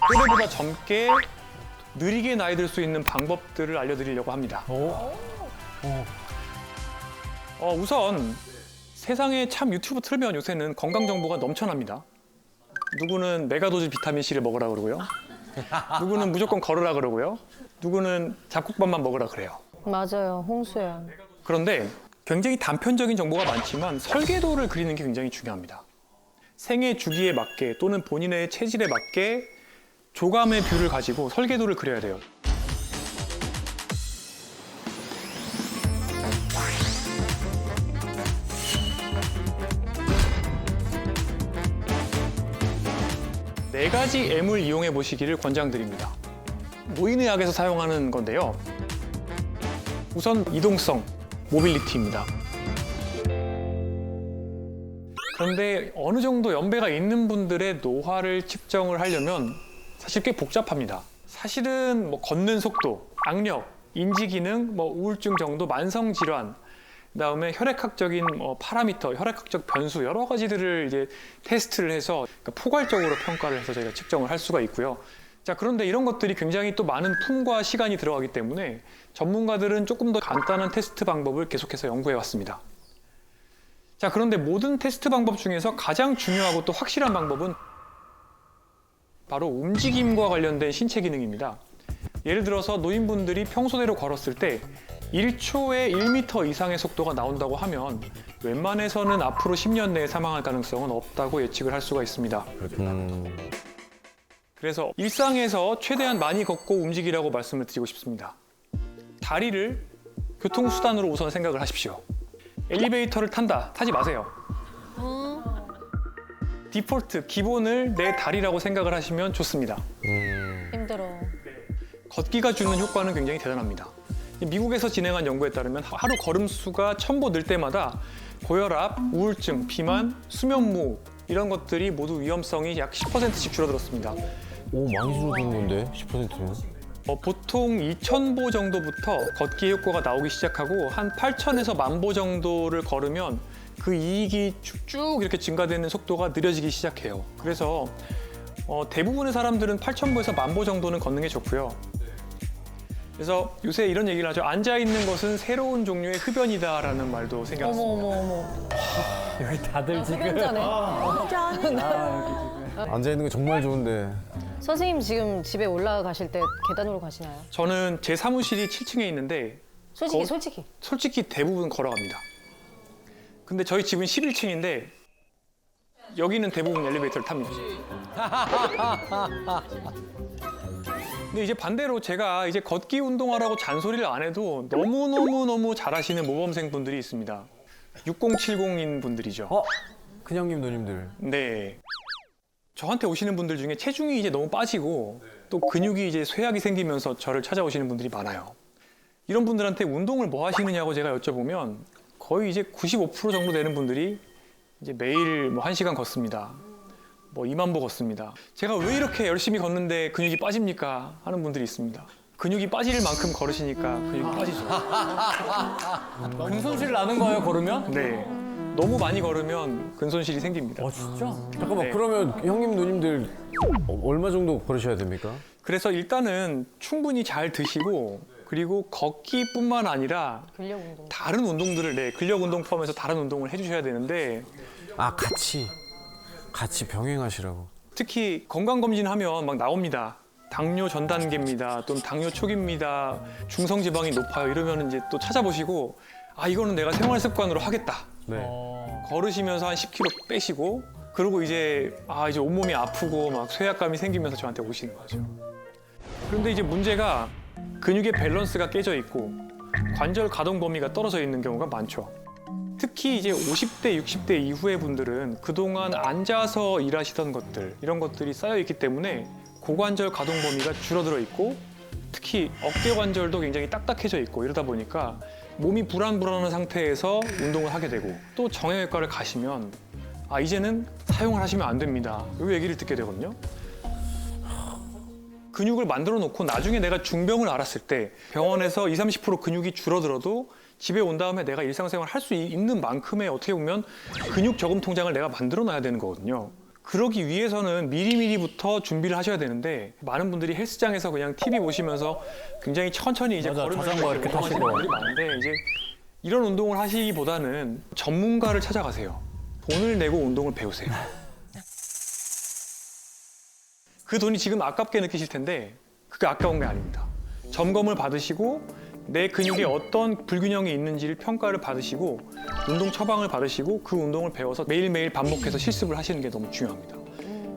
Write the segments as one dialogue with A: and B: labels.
A: 또래보다 젊게 느리게 나이 들 수 있는 방법들을 알려드리려고 합니다. 우선 세상에 참 유튜브 틀면 요새는 건강 정보가 넘쳐납니다. 누구는 메가도즈 비타민 C를 먹으라 그러고요. 누구는 무조건 걸으라 그러고요. 누구는 잡곡밥만 먹으라 그래요.
B: 맞아요, 홍수야.
A: 그런데 굉장히 단편적인 정보가 많지만 설계도를 그리는 게 굉장히 중요합니다. 생애 주기에 맞게 또는 본인의 체질에 맞게 조감의 뷰를 가지고 설계도를 그려야 돼요. 네 가지 M을 이용해 보시기를 권장드립니다. 노인의학에서 사용하는 건데요. 우선 이동성, 모빌리티입니다. 그런데 어느 정도 연배가 있는 분들의 노화를 측정을 하려면 사실 꽤 복잡합니다. 사실은 뭐 걷는 속도, 악력, 인지 기능, 뭐 우울증 정도, 만성 질환, 그다음에 혈액학적인 파라미터, 혈액학적 변수 여러 가지들을 이제 테스트를 해서 그러니까 포괄적으로 평가를 해서 저희가 측정을 할 수가 있고요. 자, 그런데 이런 것들이 굉장히 또 많은 품과 시간이 들어가기 때문에 전문가들은 조금 더 간단한 테스트 방법을 계속해서 연구해 왔습니다. 자, 그런데 모든 테스트 방법 중에서 가장 중요하고 또 확실한 방법은 바로 움직임과 관련된 신체 기능입니다. 예를 들어서 노인분들이 평소대로 걸었을 때 1초에 1m 이상의 속도가 나온다고 하면 웬만해서는 앞으로 10년 내에 사망할 가능성은 없다고 예측을 할 수가 있습니다. 그래서 일상에서 최대한 많이 걷고 움직이라고 말씀을 드리고 싶습니다. 다리를 교통수단으로 우선 생각을 하십시오. 엘리베이터를 탄다, 타지 마세요. 디폴트, 기본을 내 다리라고 생각을 하시면 좋습니다.
B: 힘들어.
A: 걷기가 주는 효과는 굉장히 대단합니다. 미국에서 진행한 연구에 따르면 하루 걸음 수가 1000보 늘 때마다 고혈압, 우울증, 비만, 수면무호 이런 것들이 모두 위험성이 약 10%씩 줄어들었습니다.
C: 오, 많이 줄어드는 건데, 10%면?
A: 보통 2000보 정도부터 걷기 효과가 나오기 시작하고 한 8000에서 10,000보 정도를 걸으면 그 이익이 쭉쭉 이렇게 증가되는 속도가 느려지기 시작해요. 그래서 대부분의 사람들은 8000보에서 10,000보 정도는 걷는 게 좋고요. 그래서 요새 이런 얘기를 하죠. 앉아있는 것은 새로운 종류의 흡연이다라는 말도 생겨났습니다.
B: 어머.
C: 여기 다들
B: 흡연자네.
C: 앉아있는 게 정말 좋은데.
B: 선생님 지금 집에 올라가실 때 계단으로 가시나요?
A: 저는 제 사무실이 7층에 있는데 솔직히 대부분 걸어갑니다. 근데 저희 집은 11층인데 여기는 대부분 엘리베이터를 탑니다. 근데 이제 반대로 제가 이제 걷기 운동하라고 잔소리를 안 해도 너무 잘하시는 모범생 분들이 있습니다. 6070인 분들이죠.
C: 큰형님, 누님들.
A: 네. 저한테 오시는 분들 중에 체중이 이제 너무 빠지고 또 근육이 이제 쇠약이 생기면서 저를 찾아오시는 분들이 많아요. 이런 분들한테 운동을 뭐 하시느냐고 제가 여쭤보면 거의 이제 95% 정도 되는 분들이 이제 매일 뭐 1시간 걷습니다. 뭐 20,000보 걷습니다. 제가 왜 이렇게 열심히 걷는데 근육이 빠집니까? 하는 분들이 있습니다. 근육이 빠질 만큼 걸으시니까 근육이 빠지죠.
C: 근손실 나는 거예요, 걸으면?
A: 네. 너무 많이 걸으면 근손실이 생깁니다.
C: 진짜? 잠깐만,
A: 네.
C: 그러면 형님, 누님들 얼마 정도 걸으셔야 됩니까?
A: 그래서 일단은 충분히 잘 드시고 그리고 걷기뿐만 아니라
B: 근력 운동.
A: 다른 운동들을 근력 운동 포함해서 다른 운동을 해주셔야 되는데
C: 아, 같이 병행하시라고.
A: 특히 건강검진하면 막 나옵니다. 당뇨 전 단계입니다. 또는 당뇨 초기입니다. 중성지방이 높아요. 이러면 이제 또 찾아보시고 아 이거는 내가 생활 습관으로 하겠다.
C: 네.
A: 걸으시면서 한 10kg 빼시고 그리고 이제 이제 온몸이 아프고 막 쇠약감이 생기면서 저한테 오시는 거죠. 그런데 이제 문제가 근육의 밸런스가 깨져 있고 관절 가동 범위가 떨어져 있는 경우가 많죠. 특히 이제 50대, 60대 이후의 분들은 그동안 앉아서 일하시던 것들 이런 것들이 쌓여 있기 때문에 고관절 가동 범위가 줄어들어 있고 특히 어깨 관절도 굉장히 딱딱해져 있고 이러다 보니까 몸이 불안불안한 상태에서 운동을 하게 되고 또 정형외과를 가시면 이제는 사용을 하시면 안 됩니다. 이 얘기를 듣게 되거든요. 근육을 만들어 놓고 나중에 내가 중병을 알았을 때 병원에서 20, 30% 근육이 줄어들어도 집에 온 다음에 내가 일상생활 할 수 있는 만큼의 어떻게 보면 근육 저금 통장을 내가 만들어 놔야 되는 거거든요. 그러기 위해서는 미리미리부터 준비를 하셔야 되는데 많은 분들이 헬스장에서 그냥 TV 보시면서 굉장히 천천히 이제
C: 맞아,
A: 걸으면서
C: 자전거 이렇게
A: 운동하시는
C: 타시고.
A: 분들이 많은데 이제 이런 운동을 하시기보다는 전문가를 찾아가세요. 돈을 내고 운동을 배우세요. 그 돈이 지금 아깝게 느끼실 텐데 그게 아까운 게 아닙니다. 점검을 받으시고 내 근육에 어떤 불균형이 있는지를 평가를 받으시고 운동 처방을 받으시고 그 운동을 배워서 매일매일 반복해서 실습을 하시는 게 너무 중요합니다.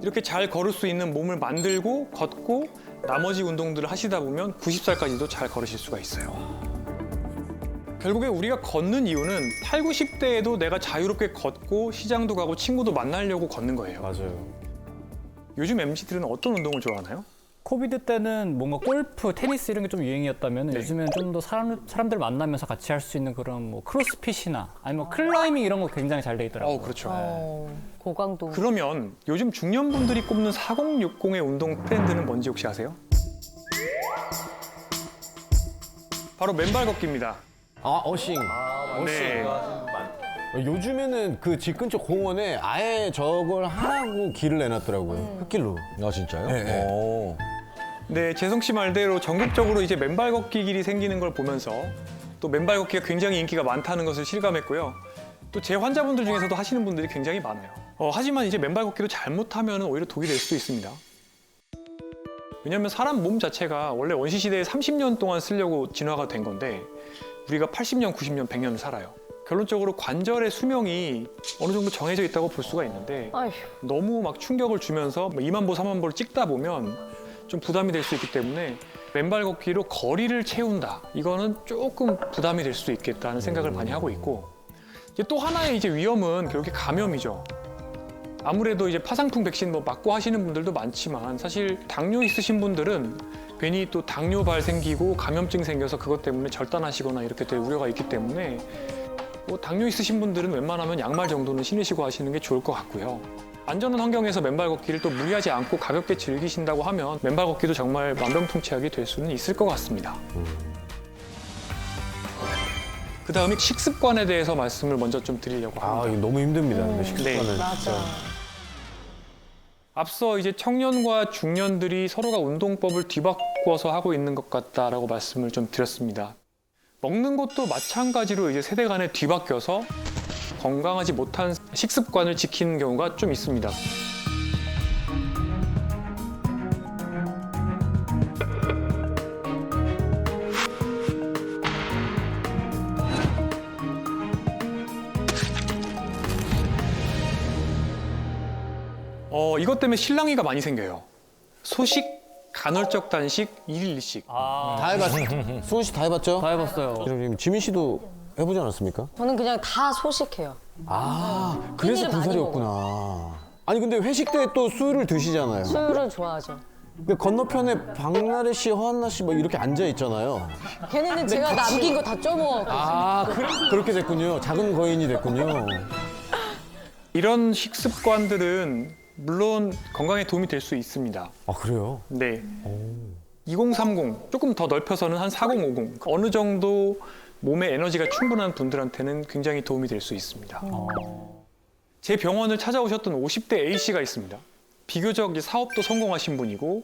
A: 이렇게 잘 걸을 수 있는 몸을 만들고 걷고 나머지 운동들을 하시다 보면 90살까지도 잘 걸으실 수가 있어요. 결국에 우리가 걷는 이유는 8, 90대에도 내가 자유롭게 걷고 시장도 가고 친구도 만나려고 걷는 거예요.
C: 맞아요.
A: 요즘 MZ들은 어떤 운동을 좋아하나요?
D: 코비드 때는 뭔가 골프, 테니스 이런 게 좀 유행이었다면
A: 네.
D: 요즘엔 좀 더 사람들 만나면서 같이 할 수 있는 그런 뭐 크로스핏이나 아니면 클라이밍 이런 거 굉장히 잘 돼 있더라고요.
A: 그렇죠.
B: 고강도.
A: 그러면 요즘 중년분들이 꼽는 4060의 운동 트렌드는 뭔지 혹시 아세요? 바로 맨발 걷기입니다.
C: 아, 어싱.
A: 네.
C: 요즘에는 그 집 근처 공원에 아예 저걸 하라고 길을 내놨더라고요. 흙길로.
E: 아 진짜요?
C: 네.
E: 오.
A: 네, 재성 씨 말대로 전국적으로 이제 맨발 걷기 길이 생기는 걸 보면서 또 맨발 걷기가 굉장히 인기가 많다는 것을 실감했고요. 또 제 환자분들 중에서도 하시는 분들이 굉장히 많아요. 하지만 이제 맨발 걷기도 잘못하면 오히려 독이 될 수도 있습니다. 왜냐하면 사람 몸 자체가 원래 원시시대에 30년 동안 쓰려고 진화가 된 건데 우리가 80년, 90년, 100년을 살아요. 결론적으로 관절의 수명이 어느 정도 정해져 있다고 볼 수가 있는데
B: 아휴.
A: 너무 막 충격을 주면서 2만 보, 3만 보를 찍다 보면 좀 부담이 될 수 있기 때문에 맨발 걷기로 거리를 채운다. 이거는 조금 부담이 될 수 있겠다는 생각을 많이 하고 있고 이제 또 하나의 이제 위험은 결국에 감염이죠. 아무래도 이제 파상풍 백신 뭐 맞고 하시는 분들도 많지만 사실 당뇨 있으신 분들은 괜히 또 당뇨발 생기고 감염증 생겨서 그것 때문에 절단하시거나 이렇게 될 우려가 있기 때문에 뭐 당뇨 있으신 분들은 웬만하면 양말 정도는 신으시고 하시는 게 좋을 것 같고요. 안전한 환경에서 맨발 걷기를 또 무리하지 않고 가볍게 즐기신다고 하면 맨발 걷기도 정말 만병통치약이 될 수는 있을 것 같습니다. 그 다음에 식습관에 대해서 말씀을 먼저 좀 드리려고
C: 아,
A: 합니다.
C: 이거 너무 힘듭니다. 근데 식습관은.
A: 네.
B: 맞아.
A: 앞서 이제 청년과 중년들이 서로가 운동법을 뒤바꿔서 하고 있는 것 같다라고 말씀을 좀 드렸습니다. 먹는 것도 마찬가지로 이제 세대 간에 뒤바뀌어서 건강하지 못한 식습관을 지키는 경우가 좀 있습니다. 이것 때문에 실랑이가 많이 생겨요. 소식, 간헐적 단식, 1일 1식.
C: 다 해봤죠? 수원 씨 다 해봤죠?
D: 다 해봤어요.
C: 그럼 지민 씨도 해보지 않았습니까?
B: 저는 그냥 다 소식해요.
C: 아, 그래서
B: 끼니를 많이
C: 군살이었구나. 아니 근데 회식 때 또 술을 드시잖아요.
B: 술을 좋아하죠.
C: 근데 건너편에 박나래 씨, 허한나 씨 뭐 이렇게 앉아 있잖아요.
B: 걔네는 제가 남긴 거 다 쪼먹었고.
C: 아, 그렇게 됐군요. 작은 거인이 됐군요.
A: 이런 식습관들은 물론 건강에 도움이 될 수 있습니다.
C: 아, 그래요?
A: 네. 2030, 조금 더 넓혀서는 한 4050. 어느 정도 몸에 에너지가 충분한 분들한테는 굉장히 도움이 될 수 있습니다. 제 병원을 찾아오셨던 50대 A씨가 있습니다. 비교적 이제 사업도 성공하신 분이고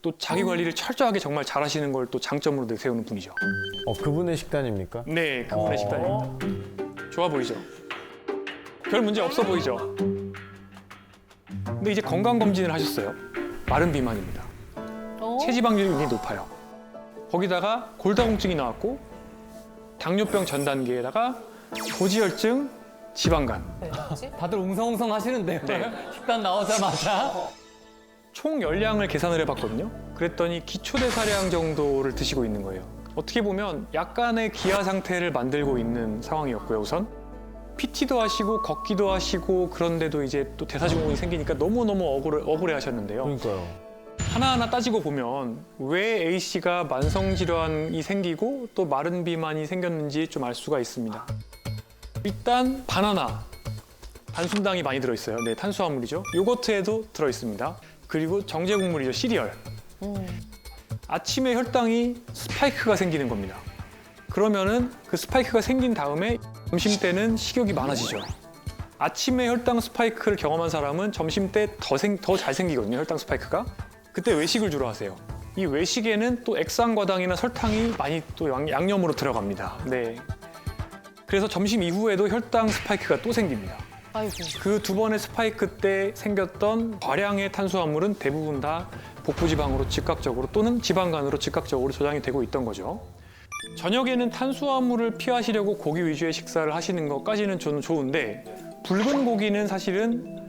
A: 또 자기 관리를 철저하게 정말 잘하시는 걸 또 장점으로 내세우는 분이죠.
C: 그분의 식단입니까?
A: 네, 그분의 식단입니다. 좋아 보이죠? 별 문제 없어 보이죠? 근데 이제 건강검진을 하셨어요. 마른 비만입니다. 체지방률이 굉장히 높아요. 거기다가 골다공증이 나왔고 당뇨병 전 단계에다가 고지혈증, 지방간.
D: 다들 웅성웅성 하시는데요.
A: 네.
D: 식단 나오자마자.
A: 총 열량을 계산을 해봤거든요. 그랬더니 기초대사량 정도를 드시고 있는 거예요. 어떻게 보면 약간의 기아 상태를 만들고 있는 상황이었고요, 우선. PT도 하시고 걷기도 하시고 그런데도 이제 또 대사증후군이 생기니까 너무너무 억울해 하셨는데요.
C: 그러니까요.
A: 하나하나 따지고 보면 왜 A씨가 만성질환이 생기고 또 마른 비만이 생겼는지 좀 알 수가 있습니다. 일단 바나나, 단순당이 많이 들어있어요. 네, 탄수화물이죠. 요거트에도 들어있습니다. 그리고 정제국물이죠, 시리얼. 아침에 혈당이 스파이크가 생기는 겁니다. 그러면은 그 스파이크가 생긴 다음에 점심 때는 식욕이 많아지죠. 아침에 혈당 스파이크를 경험한 사람은 점심 때 더 잘생기거든요, 혈당 스파이크가. 그때 외식을 주로 하세요. 이 외식에는 또 액상과당이나 설탕이 많이 또 양념으로 들어갑니다. 네. 그래서 점심 이후에도 혈당 스파이크가 또 생깁니다.
B: 아이고.
A: 그 두 번의 스파이크 때 생겼던 과량의 탄수화물은 대부분 다 복부지방으로 즉각적으로 또는 지방간으로 즉각적으로 저장이 되고 있던 거죠. 저녁에는 탄수화물을 피하시려고 고기 위주의 식사를 하시는 것까지는 저는 좋은데 붉은 고기는 사실은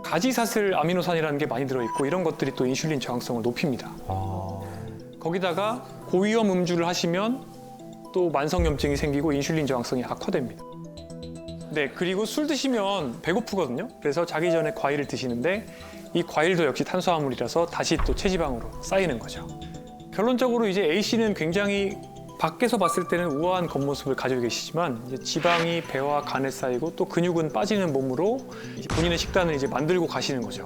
A: 가지사슬 아미노산이라는 게 많이 들어있고 이런 것들이 또 인슐린 저항성을 높입니다. 거기다가 고위험 음주를 하시면 또 만성염증이 생기고 인슐린 저항성이 악화됩니다. 네, 그리고 술 드시면 배고프거든요. 그래서 자기 전에 과일을 드시는데 이 과일도 역시 탄수화물이라서 다시 또 체지방으로 쌓이는 거죠. 결론적으로 이제 A씨는 굉장히 밖에서 봤을 때는 우아한 겉모습을 가지고 계시지만 이제 지방이 배와 간에 쌓이고 또 근육은 빠지는 몸으로 이제 본인의 식단을 이제 만들고 가시는 거죠.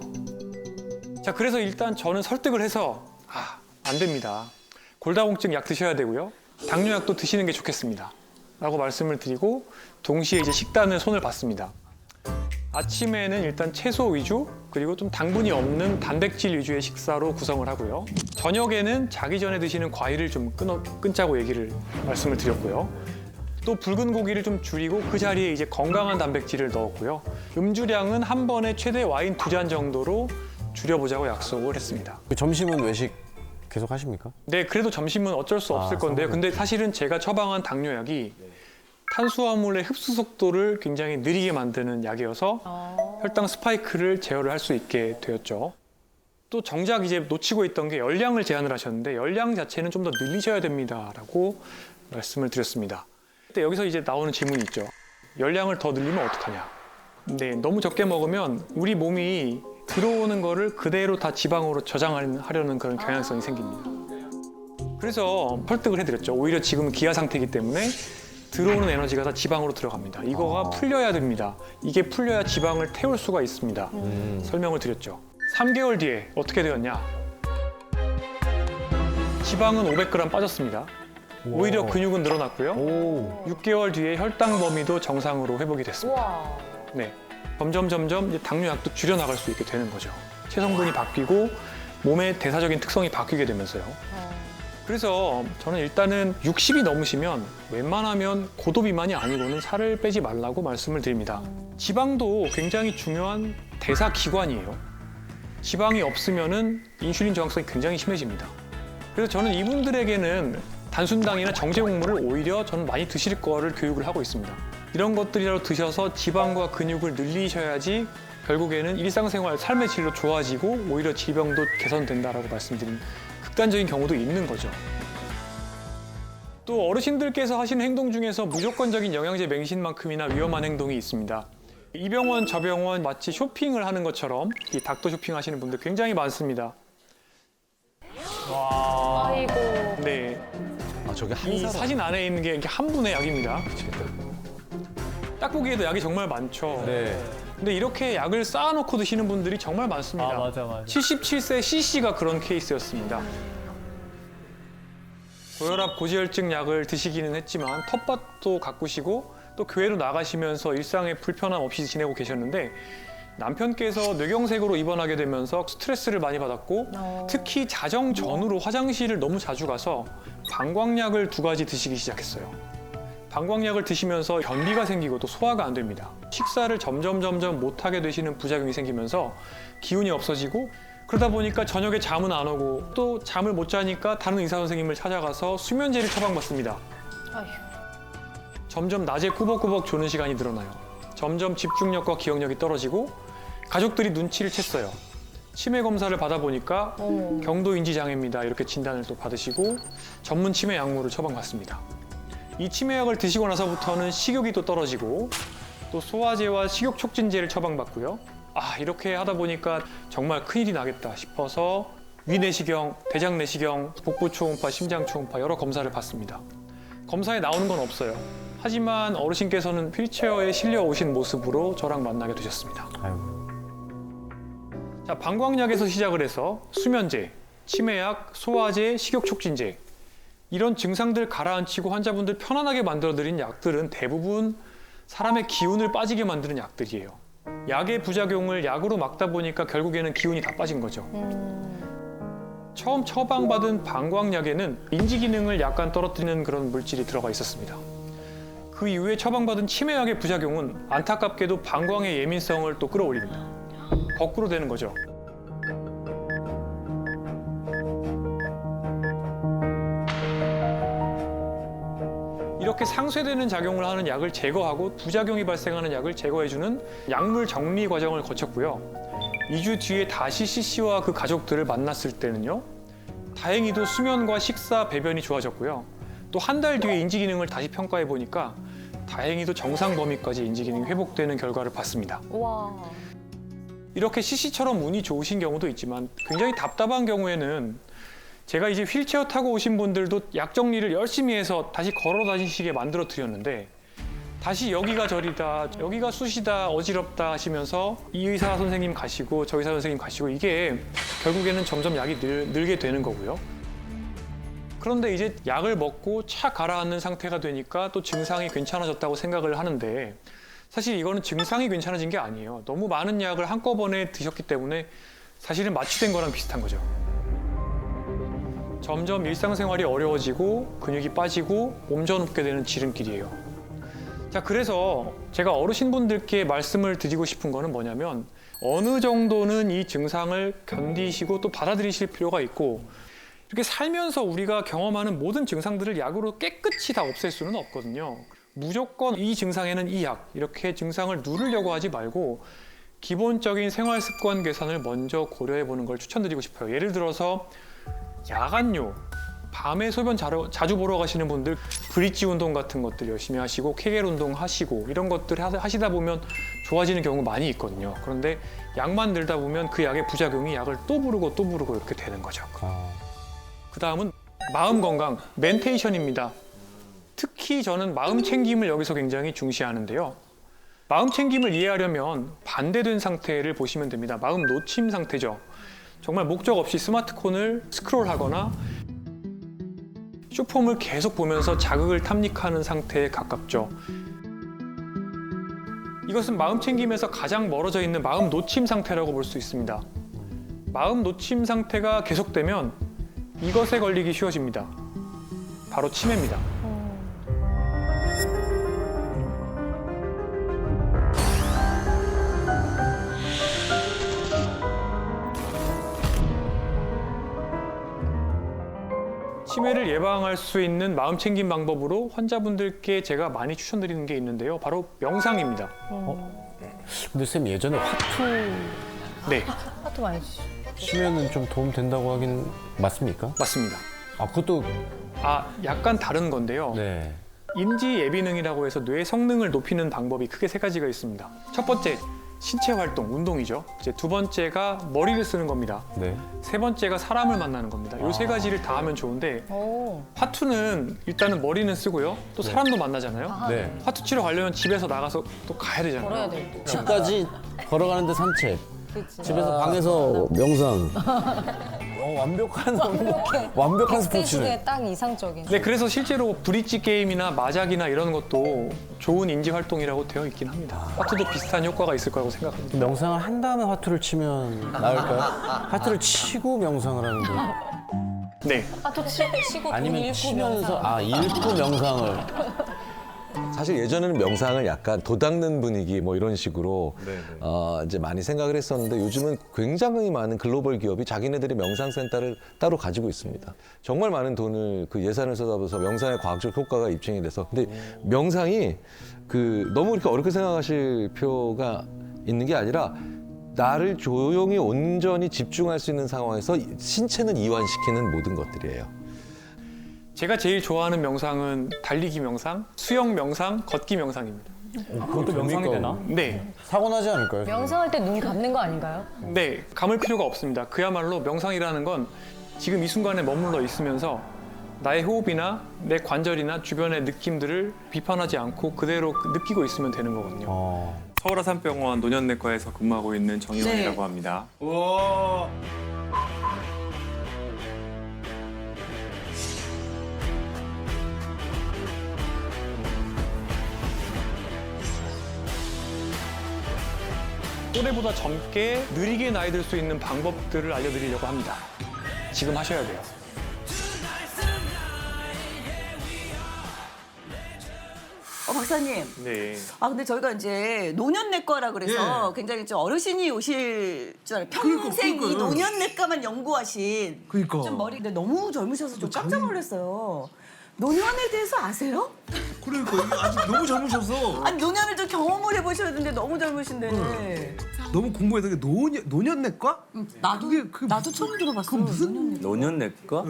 A: 자, 그래서 일단 저는 설득을 해서 안 됩니다. 골다공증 약 드셔야 되고요. 당뇨약도 드시는 게 좋겠습니다. 라고 말씀을 드리고 동시에 이제 식단을 손을 봤습니다. 아침에는 일단 채소 위주 그리고 좀 당분이 없는 단백질 위주의 식사로 구성을 하고요. 저녁에는 자기 전에 드시는 과일을 좀 끊자고 말씀을 드렸고요. 또 붉은 고기를 좀 줄이고 그 자리에 이제 건강한 단백질을 넣었고요. 음주량은 한 번에 최대 와인 2잔 정도로 줄여보자고 약속을 했습니다.
C: 점심은 외식 계속 하십니까?
A: 네, 그래도 점심은 어쩔 수 없을 건데요. 근데 사실은 제가 처방한 당뇨약이 탄수화물의 흡수 속도를 굉장히 느리게 만드는 약이어서 혈당 스파이크를 제어를 할 수 있게 되었죠. 또 정작 이제 놓치고 있던 게 열량을 제한을 하셨는데 열량 자체는 좀 더 늘리셔야 됩니다라고 말씀을 드렸습니다. 근데 여기서 이제 나오는 질문이 있죠. 열량을 더 늘리면 어떡하냐? 네, 너무 적게 먹으면 우리 몸이 들어오는 거를 그대로 다 지방으로 저장하려는 그런 경향성이 생깁니다. 그래서 설득을 해드렸죠. 오히려 지금 기아 상태이기 때문에 들어오는 에너지가 다 지방으로 들어갑니다. 이거가 풀려야 됩니다. 이게 풀려야 지방을 태울 수가 있습니다. 설명을 드렸죠. 3개월 뒤에 어떻게 되었냐? 지방은 500g 빠졌습니다. 오히려 근육은 늘어났고요. 6개월 뒤에 혈당 범위도 정상으로 회복이 됐습니다.
B: 와.
A: 네, 점점 이제 당뇨약도 줄여나갈 수 있게 되는 거죠. 체성분이 바뀌고 몸의 대사적인 특성이 바뀌게 되면서요. 그래서 저는 일단은 60이 넘으시면 웬만하면 고도 비만이 아니고는 살을 빼지 말라고 말씀을 드립니다. 지방도 굉장히 중요한 대사 기관이에요. 지방이 없으면은 인슐린 저항성이 굉장히 심해집니다. 그래서 저는 이분들에게는 단순당이나 정제곡물을 오히려 저는 많이 드실 거를 교육을 하고 있습니다. 이런 것들이라도 드셔서 지방과 근육을 늘리셔야지 결국에는 일상생활 삶의 질도 좋아지고 오히려 질병도 개선된다라고 말씀드린 극단적인 경우도 있는 거죠. 또 어르신들께서 하시는 행동 중에서 무조건적인 영양제 맹신만큼이나 위험한 행동이 있습니다. 이 병원 저 병원 마치 쇼핑을 하는 것처럼 이 닥터 쇼핑 하시는 분들 굉장히 많습니다.
B: 아이고.
A: 네,
C: 저게
A: 이 사진 안에 있는 게 한 분의 약입니다. 딱 보기에도 약이 정말 많죠.
C: 네.
A: 근데 이렇게 약을 쌓아놓고 드시는 분들이 정말 많습니다.
D: 맞아.
A: 77세 CC가 그런 케이스였습니다. 고혈압, 고지혈증 약을 드시기는 했지만 텃밭도 가꾸시고 또 교회로 나가시면서 일상에 불편함 없이 지내고 계셨는데 남편께서 뇌경색으로 입원하게 되면서 스트레스를 많이 받았고 특히 자정 전후로 화장실을 너무 자주 가서 방광약을 2가지 드시기 시작했어요. 방광약을 드시면서 변비가 생기고 또 소화가 안 됩니다. 식사를 점점 못하게 되시는 부작용이 생기면서 기운이 없어지고 그러다 보니까 저녁에 잠은 안 오고 또 잠을 못 자니까 다른 의사 선생님을 찾아가서 수면제를 처방받습니다.
B: 아휴.
A: 점점 낮에 꾸벅꾸벅 조는 시간이 늘어나요. 점점 집중력과 기억력이 떨어지고 가족들이 눈치를 챘어요. 치매 검사를 받아보니까 경도인지 장애입니다. 이렇게 진단을 또 받으시고 전문 치매 약물을 처방받습니다. 이 치매약을 드시고 나서부터는 식욕이 또 떨어지고 또 소화제와 식욕 촉진제를 처방받고요. 이렇게 하다 보니까 정말 큰일이 나겠다 싶어서 위내시경, 대장내시경, 복부 초음파, 심장 초음파 여러 검사를 받습니다. 검사에 나오는 건 없어요. 하지만 어르신께서는 휠체어에 실려 오신 모습으로 저랑 만나게 되셨습니다. 자, 방광약에서 시작을 해서 수면제, 치매약, 소화제, 식욕 촉진제 이런 증상들 가라앉히고 환자분들 편안하게 만들어드린 약들은 대부분 사람의 기운을 빠지게 만드는 약들이에요. 약의 부작용을 약으로 막다 보니까 결국에는 기운이 다 빠진 거죠. 처음 처방받은 방광약에는 인지 기능을 약간 떨어뜨리는 그런 물질이 들어가 있었습니다. 그 이후에 처방받은 치매약의 부작용은 안타깝게도 방광의 예민성을 또 끌어올립니다. 거꾸로 되는 거죠. 이렇게 상쇄되는 작용을 하는 약을 제거하고 부작용이 발생하는 약을 제거해주는 약물 정리 과정을 거쳤고요. 2주 뒤에 다시 CC와 그 가족들을 만났을 때는요. 다행히도 수면과 식사, 배변이 좋아졌고요. 또 한 달 뒤에 인지 기능을 다시 평가해 보니까 다행히도 정상 범위까지 인지 기능이 회복되는 결과를 봤습니다.
B: 와.
A: 이렇게 CC처럼 운이 좋으신 경우도 있지만 굉장히 답답한 경우에는 제가 이제 휠체어 타고 오신 분들도 약 정리를 열심히 해서 다시 걸어 다니시게 만들어 드렸는데 다시 여기가 저리다, 여기가 쑤시다, 어지럽다 하시면서 이 의사 선생님 가시고 저 의사 선생님 가시고 이게 결국에는 점점 약이 늘게 되는 거고요. 그런데 이제 약을 먹고 차 가라앉는 상태가 되니까 또 증상이 괜찮아졌다고 생각을 하는데 사실 이거는 증상이 괜찮아진 게 아니에요. 너무 많은 약을 한꺼번에 드셨기 때문에 사실은 마취된 거랑 비슷한 거죠. 점점 일상생활이 어려워지고 근육이 빠지고 몸져눕게 되는 지름길이에요. 자, 그래서 제가 어르신분들께 말씀을 드리고 싶은 거는 뭐냐면 어느 정도는 이 증상을 견디시고 또 받아들이실 필요가 있고 이렇게 살면서 우리가 경험하는 모든 증상들을 약으로 깨끗이 다 없앨 수는 없거든요. 무조건 이 증상에는 이 약, 이렇게 증상을 누르려고 하지 말고 기본적인 생활 습관 개선을 먼저 고려해 보는 걸 추천드리고 싶어요. 예를 들어서 야간요, 밤에 소변 자주 보러 가시는 분들 브릿지 운동 같은 것들 열심히 하시고 케겔 운동 하시고 이런 것들 하시다 보면 좋아지는 경우 많이 있거든요. 그런데 약만 들다 보면 그 약의 부작용이 약을 또 부르고 또 부르고 이렇게 되는 거죠. 그 다음은 마음 건강, 멘테이션입니다. 특히 저는 마음 챙김을 여기서 굉장히 중시하는데요. 마음 챙김을 이해하려면 반대된 상태를 보시면 됩니다. 마음 놓침 상태죠. 정말 목적 없이 스마트폰을 스크롤하거나 쇼폼을 계속 보면서 자극을 탐닉하는 상태에 가깝죠. 이것은 마음 챙김에서 가장 멀어져 있는 마음 놓침 상태라고 볼 수 있습니다. 마음 놓침 상태가 계속되면 이것에 걸리기 쉬워집니다. 바로 치매입니다. 치매를 예방할 수 있는 마음 챙김 방법으로 환자분들께 제가 많이 추천드리는 게 있는데요. 바로 명상입니다.
C: 근데 쌤 예전에 화투
A: 네,
B: 하트 많이 주시죠.
C: 치면은 좀 도움 된다고 하긴 맞습니까?
A: 맞습니다.
C: 아 그것도
A: 약간 다른 건데요.
C: 네.
A: 인지 예비능이라고 해서 뇌 성능을 높이는 방법이 크게 세 가지가 있습니다. 첫 번째, 신체 활동, 운동이죠. 이제 두 번째가 머리를 쓰는 겁니다.
C: 네.
A: 세 번째가 사람을 만나는 겁니다. 이 세 가지를 다 하면 좋은데
B: 오.
A: 화투는 일단은 머리는 쓰고요. 또 사람도 만나잖아요.
C: 네.
A: 화투 치러 가려면 집에서 나가서 또 가야 되잖아요.
B: 걸어야 돼.
C: 집까지 걸어가는데 산책.
B: 그치.
C: 집에서 방에서 명상. 완벽한 스포츠네.
B: 시대에 딱 이상적인.
A: 네, 그래서 실제로 브릿지 게임이나 마작이나 이런 것도 좋은 인지 활동이라고 되어 있긴 합니다. 화투도 비슷한 효과가 있을 거라고 생각합니다.
C: 명상을 한 다음에 화투를 치면 나을까요? 화투를 치고 명상을 하는 거.
A: 네,
B: 하트 치고
C: 아니면
B: 읽고
C: 치면서
B: 명상.
C: 읽고 명상을.
E: 사실 예전에는 명상을 약간 도닦는 분위기 뭐 이런 식으로 이제 많이 생각을 했었는데 요즘은 굉장히 많은 글로벌 기업이 자기네들이 명상센터를 따로 가지고 있습니다. 정말 많은 돈을 그 예산을 쏟아부어서 명상의 과학적 효과가 입증이 돼서 근데 명상이 너무 이렇게 어렵게 생각하실 필요가 있는 게 아니라 나를 조용히 온전히 집중할 수 있는 상황에서 신체는 이완시키는 모든 것들이에요.
A: 제가 제일 좋아하는 명상은 달리기 명상, 수영 명상, 걷기 명상입니다.
D: 그것도 명상이 되나?
A: 네,
C: 사고 나지 않을까요?
B: 명상할 때 눈 감는 거 아닌가요?
A: 네, 감을 필요가 없습니다. 그야말로 명상이라는 건 지금 이 순간에 머물러 있으면서 나의 호흡이나 내 관절이나 주변의 느낌들을 비판하지 않고 그대로 느끼고 있으면 되는 거거든요. 서울아산병원 노년내과에서 근무하고 있는 정희원이라고 합니다. 또래보다 젊게 느리게 나이 들 수 있는 방법들을 알려드리려고 합니다. 지금 하셔야 돼요.
F: 박사님.
A: 네.
F: 근데 저희가 이제 노년내과라 그래서 굉장히 좀 어르신이 오실 줄 알아요. 평생 이 노년내과만 연구하신.
G: 그러니까.
F: 좀 머리 근데 너무 젊으셔서 좀 깜짝 놀랐어요. 노년에 대해서 아세요?
G: 그러니까 이게 아직 너무 젊으셔서
F: 아니 노년을 좀 경험을 해보셔야 되는데 너무 젊으신데.
G: 너무 궁금해서 노년내과?
F: 나도 처음 들어봤어. 무슨
H: 노년내과?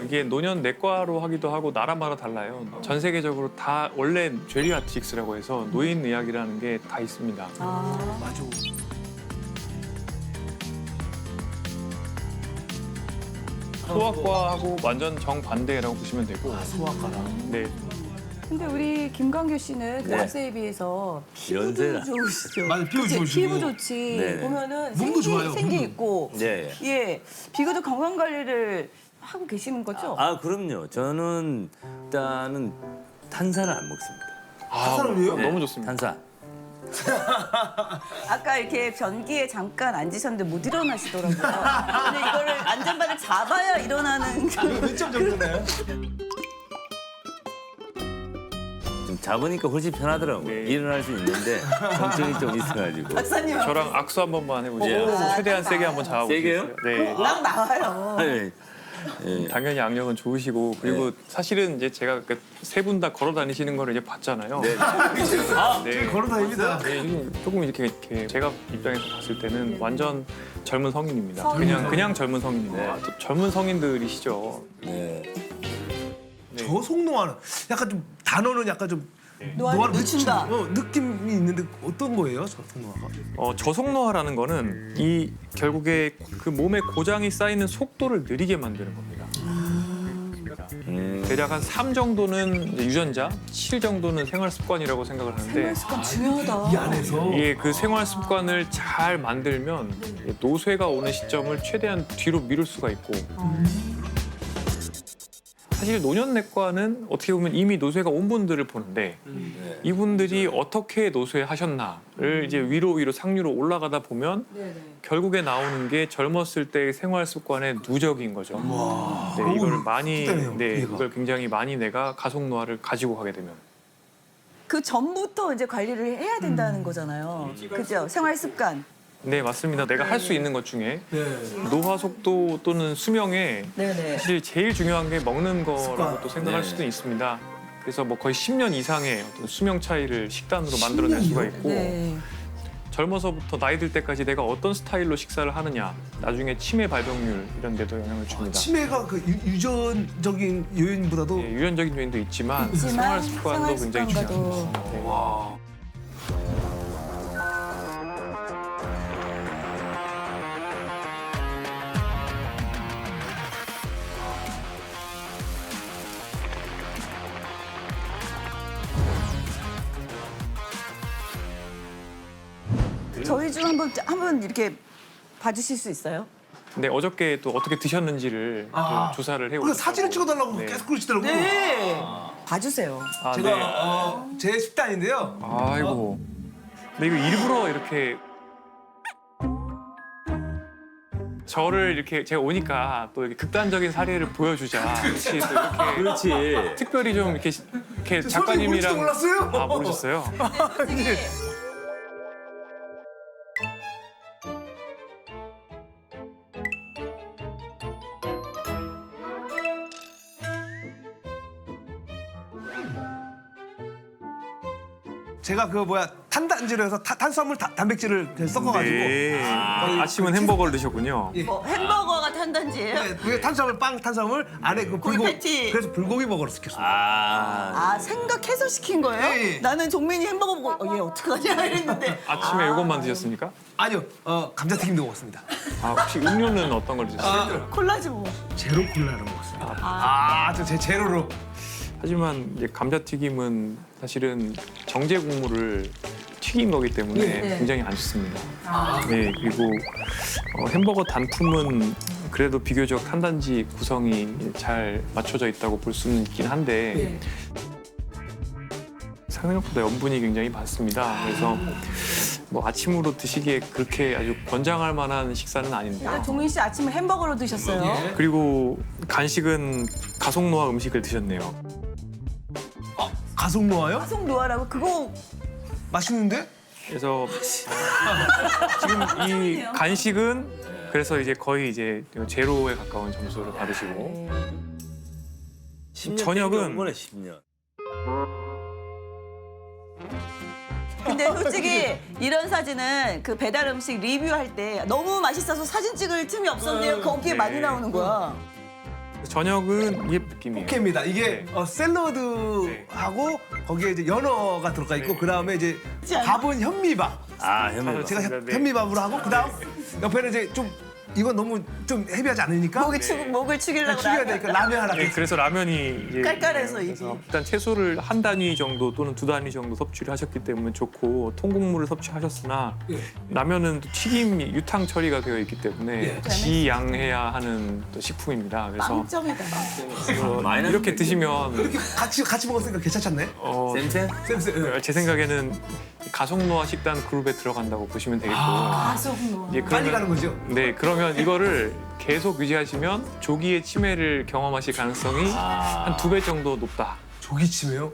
A: 이게 노년 내과로 하기도 하고 나라마다 달라요. 전 세계적으로 다 원래 제리아틱스라고 해서 노인 의학이라는 게 다 있습니다.
G: 맞아.
A: 소아과하고 완전 정반대라고 보시면 되고.
G: 소아과랑.
A: 네.
F: 근데 우리 김광규 씨는 그
H: 네.
F: 연세에 비해서 피부도
H: 연세라.
F: 좋으시죠.
G: 맞아, 피부
F: 그치?
G: 좋으시고.
F: 피부 좋지.
H: 네.
F: 보면은
G: 몸도 좋아요,
F: 생기
G: 몸도.
F: 있고.
H: 예.
F: 예. 비교도 건강 관리를 하고 계시는 거죠?
H: 그럼요. 저는 일단은 탄산을 안 먹습니다.
G: 탄산을요?
H: 네,
A: 너무 좋습니다.
H: 탄산.
F: 아까 이렇게 변기에 잠깐 앉으셨는데 못 일어나시더라고요. 근데 이거를 안전바를 잡아야 일어나는
G: 몇점 정도나요?
H: 좀 잡으니까 훨씬 편하더라고요.
A: 네.
H: 일어날 수 있는데 통증이 좀 있어가지고.
F: 박사님.
A: 저랑 악수 한 번만 해보세요.
H: 예.
A: 최대한 세게 한번 잡아보세요.
H: 세게요?
A: 네.
F: 막 나와요.
H: 네. 예.
A: 당연히 악력은 좋으시고 그리고 사실은 이제 제가 세 분 다 걸어 다니시는 거를 이제 봤잖아요.
H: 네.
A: 네.
G: 걸어다닙니다.
A: 네, 조금 이렇게 제가 입장에서 봤을 때는 완전 젊은 성인입니다.
F: 성인.
A: 그냥 젊은 성인입니다. 또 젊은 성인들이시죠.
H: 네.
G: 저속노화는 약간 좀 단어는 약간 좀
F: 노화를 늦춘다.
G: 느낌이 있는데 어떤 거예요, 저속노화가?
A: 저속노화라는 거는 이 결국에 그 몸에 고장이 쌓이는 속도를 느리게 만드는 겁니다. 대략 한 3 정도는 이제 유전자, 7 정도는 생활 습관이라고 생각을 하는데
F: 습관 중요하다.
G: 이 안에서
A: 이게 그 생활 습관을 잘 만들면 노쇠가 오는 시점을 최대한 뒤로 미룰 수가 있고 사실 노년내과는 어떻게 보면 이미 노쇠가 온 분들을 보는데 이분들이 어떻게 노쇠하셨나를 이제 위로 상류로 올라가다 보면 결국에 나오는 게 젊었을 때의 생활 습관의 누적인 거죠. 네, 이걸 많이
G: 크다네요,
A: 네,
G: 이해가.
A: 이걸 굉장히 많이 내가 가속노화를 가지고 가게 되면
F: 그 전부터 이제 관리를 해야 된다는 거잖아요. 그죠? 생활 습관.
A: 네 맞습니다. 내가 할 수 있는 것 중에
G: 네.
A: 노화 속도 또는 수명에
F: 네네.
A: 사실 제일 중요한 게 먹는 거라고
G: 습관.
A: 또 생각할
H: 네.
A: 수도 있습니다. 그래서 뭐 거의 10년 이상의 어떤 수명 차이를 식단으로 만들어낼 수가 있고
F: 네.
A: 젊어서부터 나이 들 때까지 내가 어떤 스타일로 식사를 하느냐 나중에 치매 발병률 이런 데도 영향을 줍니다.
G: 치매가 그 유전적인 요인보다도
A: 예, 유전적인 요인도 있지만 생활 습관도 굉장히 중요합니다. 네.
F: 저희 중 한번 이렇게 봐주실 수 있어요?
A: 근데 어저께 또 어떻게 드셨는지를 그 조사를 해오고
G: 그러니까 사진을 찍어달라고
A: 네.
G: 계속 그러시더라고요.
F: 네. 봐주세요.
A: 아,
G: 제가
A: 네.
G: 제 식단인데요.
A: 아이고. 근데 이거 일부러 이렇게 저를 이렇게 제가 오니까 또 이렇게 극단적인 사례를 보여주자. 혹시 또 이렇게
H: 그렇지.
A: 특별히 좀 이렇게
G: 선생님
A: 작가님이랑
G: 모를지도 몰랐어요?
A: 아 모르셨어요?
G: 제가 그 탄단지로 해서 탄수화물 단백질을 그냥 섞어가지고
A: 네. 아침은 햄버거를 드셨군요.
F: 햄버거가 탄단지예요?
G: 네, 위에 탄수화물 안에 그
F: 고기
G: 불고기
F: 패티.
G: 그래서 불고기 버거를 시켰어요.
F: 생각해서 시킨 거예요?
G: 네.
F: 나는 종민이 햄버거 보고 얘 어떡하냐 이랬는데
A: 아침에 이것만 드셨습니까?
G: 아니요, 감자튀김도 먹었습니다.
A: 아 혹시 음료는 어떤 걸 드셨어요?
F: 콜라지 뭐.
G: 제로 콜라를 먹었습니다. 저 제 제로로.
A: 하지만 이제 감자튀김은 사실은 정제 국물을 튀긴 거기 때문에
F: 네.
A: 굉장히 안 좋습니다. 네 그리고 햄버거 단품은 그래도 비교적 탄단지 구성이 잘 맞춰져 있다고 볼 수는 있긴 한데 생각보다 염분이 굉장히 많습니다. 그래서 뭐 아침으로 드시기에 그렇게 아주 권장할 만한 식사는 아닌데.
F: 종민 씨 아침에 햄버거로 드셨어요.
A: 그리고 간식은 가속노화 음식을 드셨네요.
G: 가속 노화요?
F: 속 노화라고 그거
G: 맛있는데?
A: 그래서 지금 이 간식은 그래서 이제 거의 이제 제로에 가까운 점수를 받으시고
H: 10년
A: 저녁은
H: 거네 10년.
F: 근데 솔직히 이런 사진은 그 배달 음식 리뷰할 때 너무 맛있어서 사진 찍을 틈이 없었는데 거기에
A: 네.
F: 많이 나오는 거야.
A: 저녁은 이게 느낌이에요.
G: 오케이입니다. 이게
A: 네.
G: 샐러드하고 거기에 이제 연어가 들어가 있고
A: 네.
G: 그 다음에 이제
F: 않아?
G: 밥은 현미밥.
H: 아 현미.
G: 제가
A: 네.
G: 현미밥으로 하고 그 다음 옆에는 이제 좀 이건 너무 좀 헤비하지 않으니까
F: 목을 축이려고
G: 죽여야 되니까 라면 하나.
A: 네, 그래서 라면이 이제
F: 깔깔해서 이게.
A: 그래서 일단 채소를 한 단위 정도 또는 두 단위 정도 섭취를 하셨기 때문에 좋고 통곡물을 섭취하셨으나
G: 예.
A: 라면은 또 튀김 유탕 처리가 되어 있기 때문에
G: 예.
A: 지양해야 하는 또 식품입니다. 그래서
F: 빵점이다.
H: 마이너스
A: 이렇게 드시면
G: 이렇게 같이 먹었으니까 괜찮았네.
H: 쌤쌤?
G: 쌤.
A: 제 생각에는 가속노화 식단 그룹에 들어간다고 보시면 되겠고
F: 가속 노화.
A: 이제
G: 빨리 가는 거죠?
A: 네, 그러면 이거를 계속 유지하시면 조기의 치매를 경험하실 가능성이 한 2배 정도 높다.
G: 조기침이에요?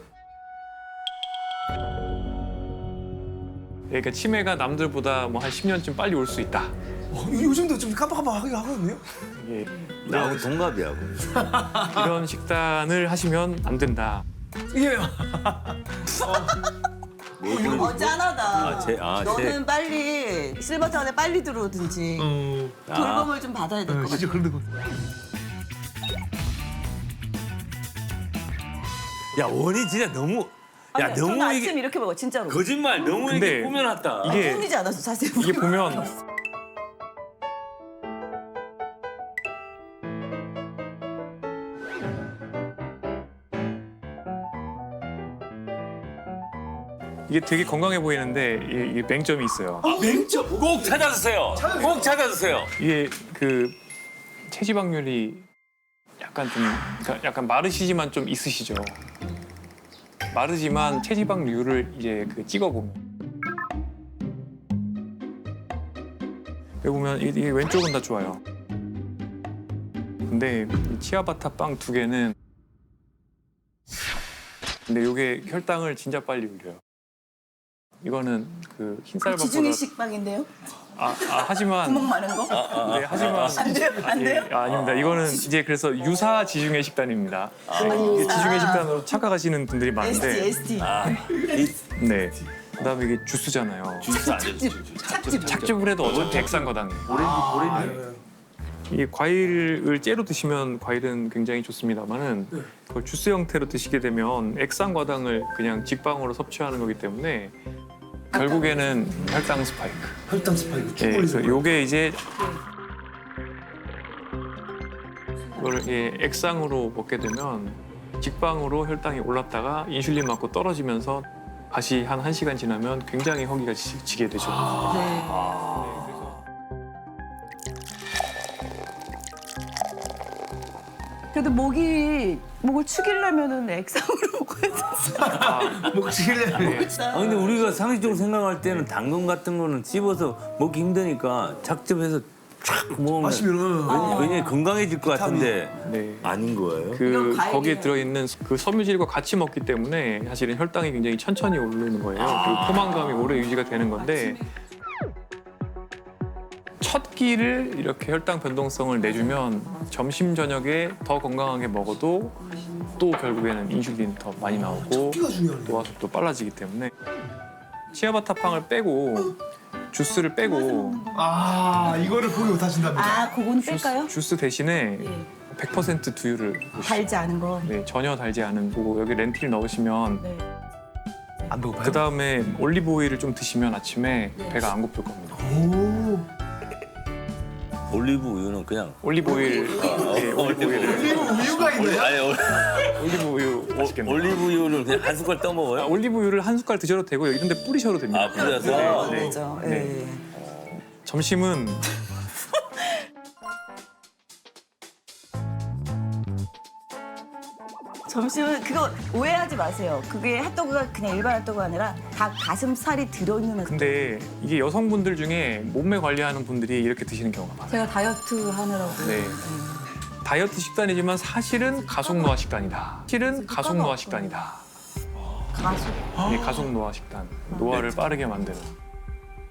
A: 그러니까 치매가 남들보다 뭐 한 10년쯤 빨리 올 수 있다.
G: 요즘도 좀 깜빡깜빡 하거든요.
A: 예,
H: 나하고 동갑이야.
A: 이런 식단을 하시면 안 된다.
G: 예.
F: 짠하다.
H: 제
F: 너는 빨리 실버타운에 빨리 들어오든지 돌봄을 좀 받아야 될 것 같아.
G: 진짜 그런데
H: 야 원이 진짜 너무. 야
F: 저는
H: 너무
F: 아침
H: 이게
F: 이렇게 먹어 진짜로.
H: 거짓말 너무
A: 근데
H: 이렇게 꾸며놨다.
A: 이게
F: 꾸미지 않아서 자세히
A: 이게 보면 이게 되게 건강해 보이는데 이게 맹점이 있어요.
G: 맹점.
H: 꼭 찾아주세요. 꼭 찾아주세요.
A: 이게 그 체지방률이 약간 좀 그러니까 약간 마르시지만 좀 있으시죠. 마르지만 체지방률을 이제 그 찍어보면 여기 보면 이게 왼쪽은 다 좋아요. 근데 이 치아바타 빵 2개는 근데 이게 혈당을 진짜 빨리 올려요. 이거는 그 흰쌀밥보다
F: 지중해식 빵인데요?
A: 하지만
F: 구멍 많은 거?
A: 네, 하지만
F: 안 돼요? 안 돼요?
A: 아닙니다. 이거는 이제 그래서 유사 지중해 식단입니다. 이게 지중해 식단으로 착각하시는 분들이 많은데,
F: ST.
A: 네. 그다음에 이게 주스잖아요.
H: 주스 안 돼.
A: 착즙을 해도 어차피 액상거당이에요. 이 과일을 째로 드시면 과일은 굉장히 좋습니다만은 그걸 주스 형태로 드시게 되면 액상과당을 그냥 직방으로 섭취하는 거기 때문에 결국에는 혈당 스파이크.
G: 혈당 스파이크.
A: 예, 그래서 요게 이제 이거를 액상으로 먹게 되면 직방으로 혈당이 올랐다가 인슐린 맞고 떨어지면서 다시 한 1시간 지나면 굉장히 허기가 지게 되죠.
F: 그래도 목을 축이려면은 액상으로 먹어야
G: 목 치길래.
H: 아 근데 우리가 상식적으로 생각할 때는 당근 같은 거는 씹어서 먹기 힘드니까 착즙해서 촥 먹으면
G: 마시면은.
H: 굉장히 건강해질 것 같은데
A: 네.
H: 아닌 거예요?
A: 그
F: 이건 과일이에요.
A: 거기에 들어있는 그 섬유질과 같이 먹기 때문에 사실은 혈당이 굉장히 천천히 오르는 거예요. 그리고 포만감이 오래 유지가 되는 건데 첫 끼를 이렇게 혈당 변동성을 내주면 점심 저녁에 더 건강하게 먹어도 또 결국에는 인슐린 더 많이 나오고
G: 끼가 중요하네.
A: 노화속도 빨라지기 때문에 치아바타빵을 빼고 주스를 빼고
G: 이거를 보기 못하신답니다.
F: 아, 그건 뺄까요?
A: 주스 대신에
F: 예.
A: 100% 두유를
F: 달지 않은 거.
A: 네, 전혀 달지 않은 거고 여기 렌틸 넣으시면
F: 네.
G: 안 배고파요?
A: 그 다음에 올리브 오일을 좀 드시면 아침에 배가 안 고플 겁니다.
H: 올리브 우유는 그냥
A: 올리브 오일, 네, 올리브 오일을
G: 이거 우유가 있나요?
H: 아니
A: 올리브 우유 맛있겠네요.
H: 올리브 우유를 그냥 한 숟갈 떠먹어요?
A: 올리브 우유를 한 숟갈 드셔도 되고 이런 데 뿌리셔도 됩니다.
H: 아 뿌려서?
A: 네.
F: 그렇죠.
A: 네.
F: 예.
A: 점심은
F: 점심은 그거 오해하지 마세요. 그게 핫도그가 그냥 일반 핫도그가 아니라 닭 가슴살이 들어있는 핫도그.
A: 근데 이게 여성분들 중에 몸매 관리하는 분들이 이렇게 드시는 경우가 많아요.
F: 제가 다이어트 하느라고.
A: 네. 다이어트 식단이지만 사실은 가속 노화 식단이다. 사실은 가속 노화 식단이다.
F: 가수.
A: 이게 가속 노화 식단. 노화를 빠르게 만드는.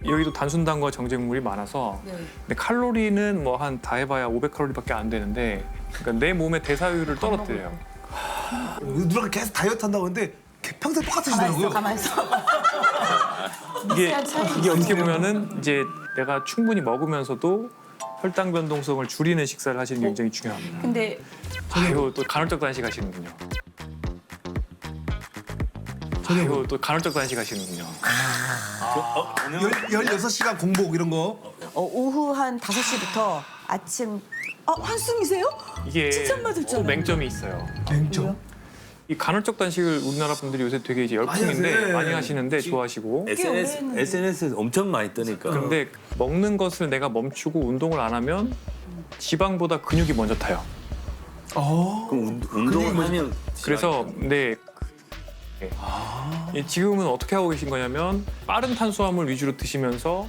A: 여기도 단순당과 정제물이 많아서 근데 칼로리는 뭐 한 다 해봐야 500칼로리밖에 안 되는데 그러니까 내 몸의 대사율을 떨어뜨려요.
G: 누나가 계속 다이어트 한다고 하는데 평생 똑같으시더라고요.
F: 가만히 있어.
A: 이게 어떻게 보면은 이제 내가 충분히 먹으면서도 혈당 변동성을 줄이는 식사를 하시는 게 굉장히 중요합니다.
F: 근데
A: 아이고 또 간헐적 단식 하시는군요. 아이고 또 간헐적 단식 하시는군요.
G: 16시간 공복 이런 거.
F: 오후 한 5시부터 아침 한숨이세요?
A: 이게
F: 칭찬 받을 줄
A: 또
F: 알아요.
A: 맹점이 있어요.
G: 냉정.
A: 이 간헐적 단식을 우리나라 분들이 요새 되게 이제 열풍인데
G: 하세요.
A: 많이 하시는데 좋아하시고
H: SNS에서 엄청 많이 뜨니까.
A: 그런데 먹는 것을 내가 멈추고 운동을 안 하면 지방보다 근육이 먼저 타요.
H: 그럼 운동을 하면
A: 그래서 네. 지금은 어떻게 하고 계신 거냐면 빠른 탄수화물 위주로 드시면서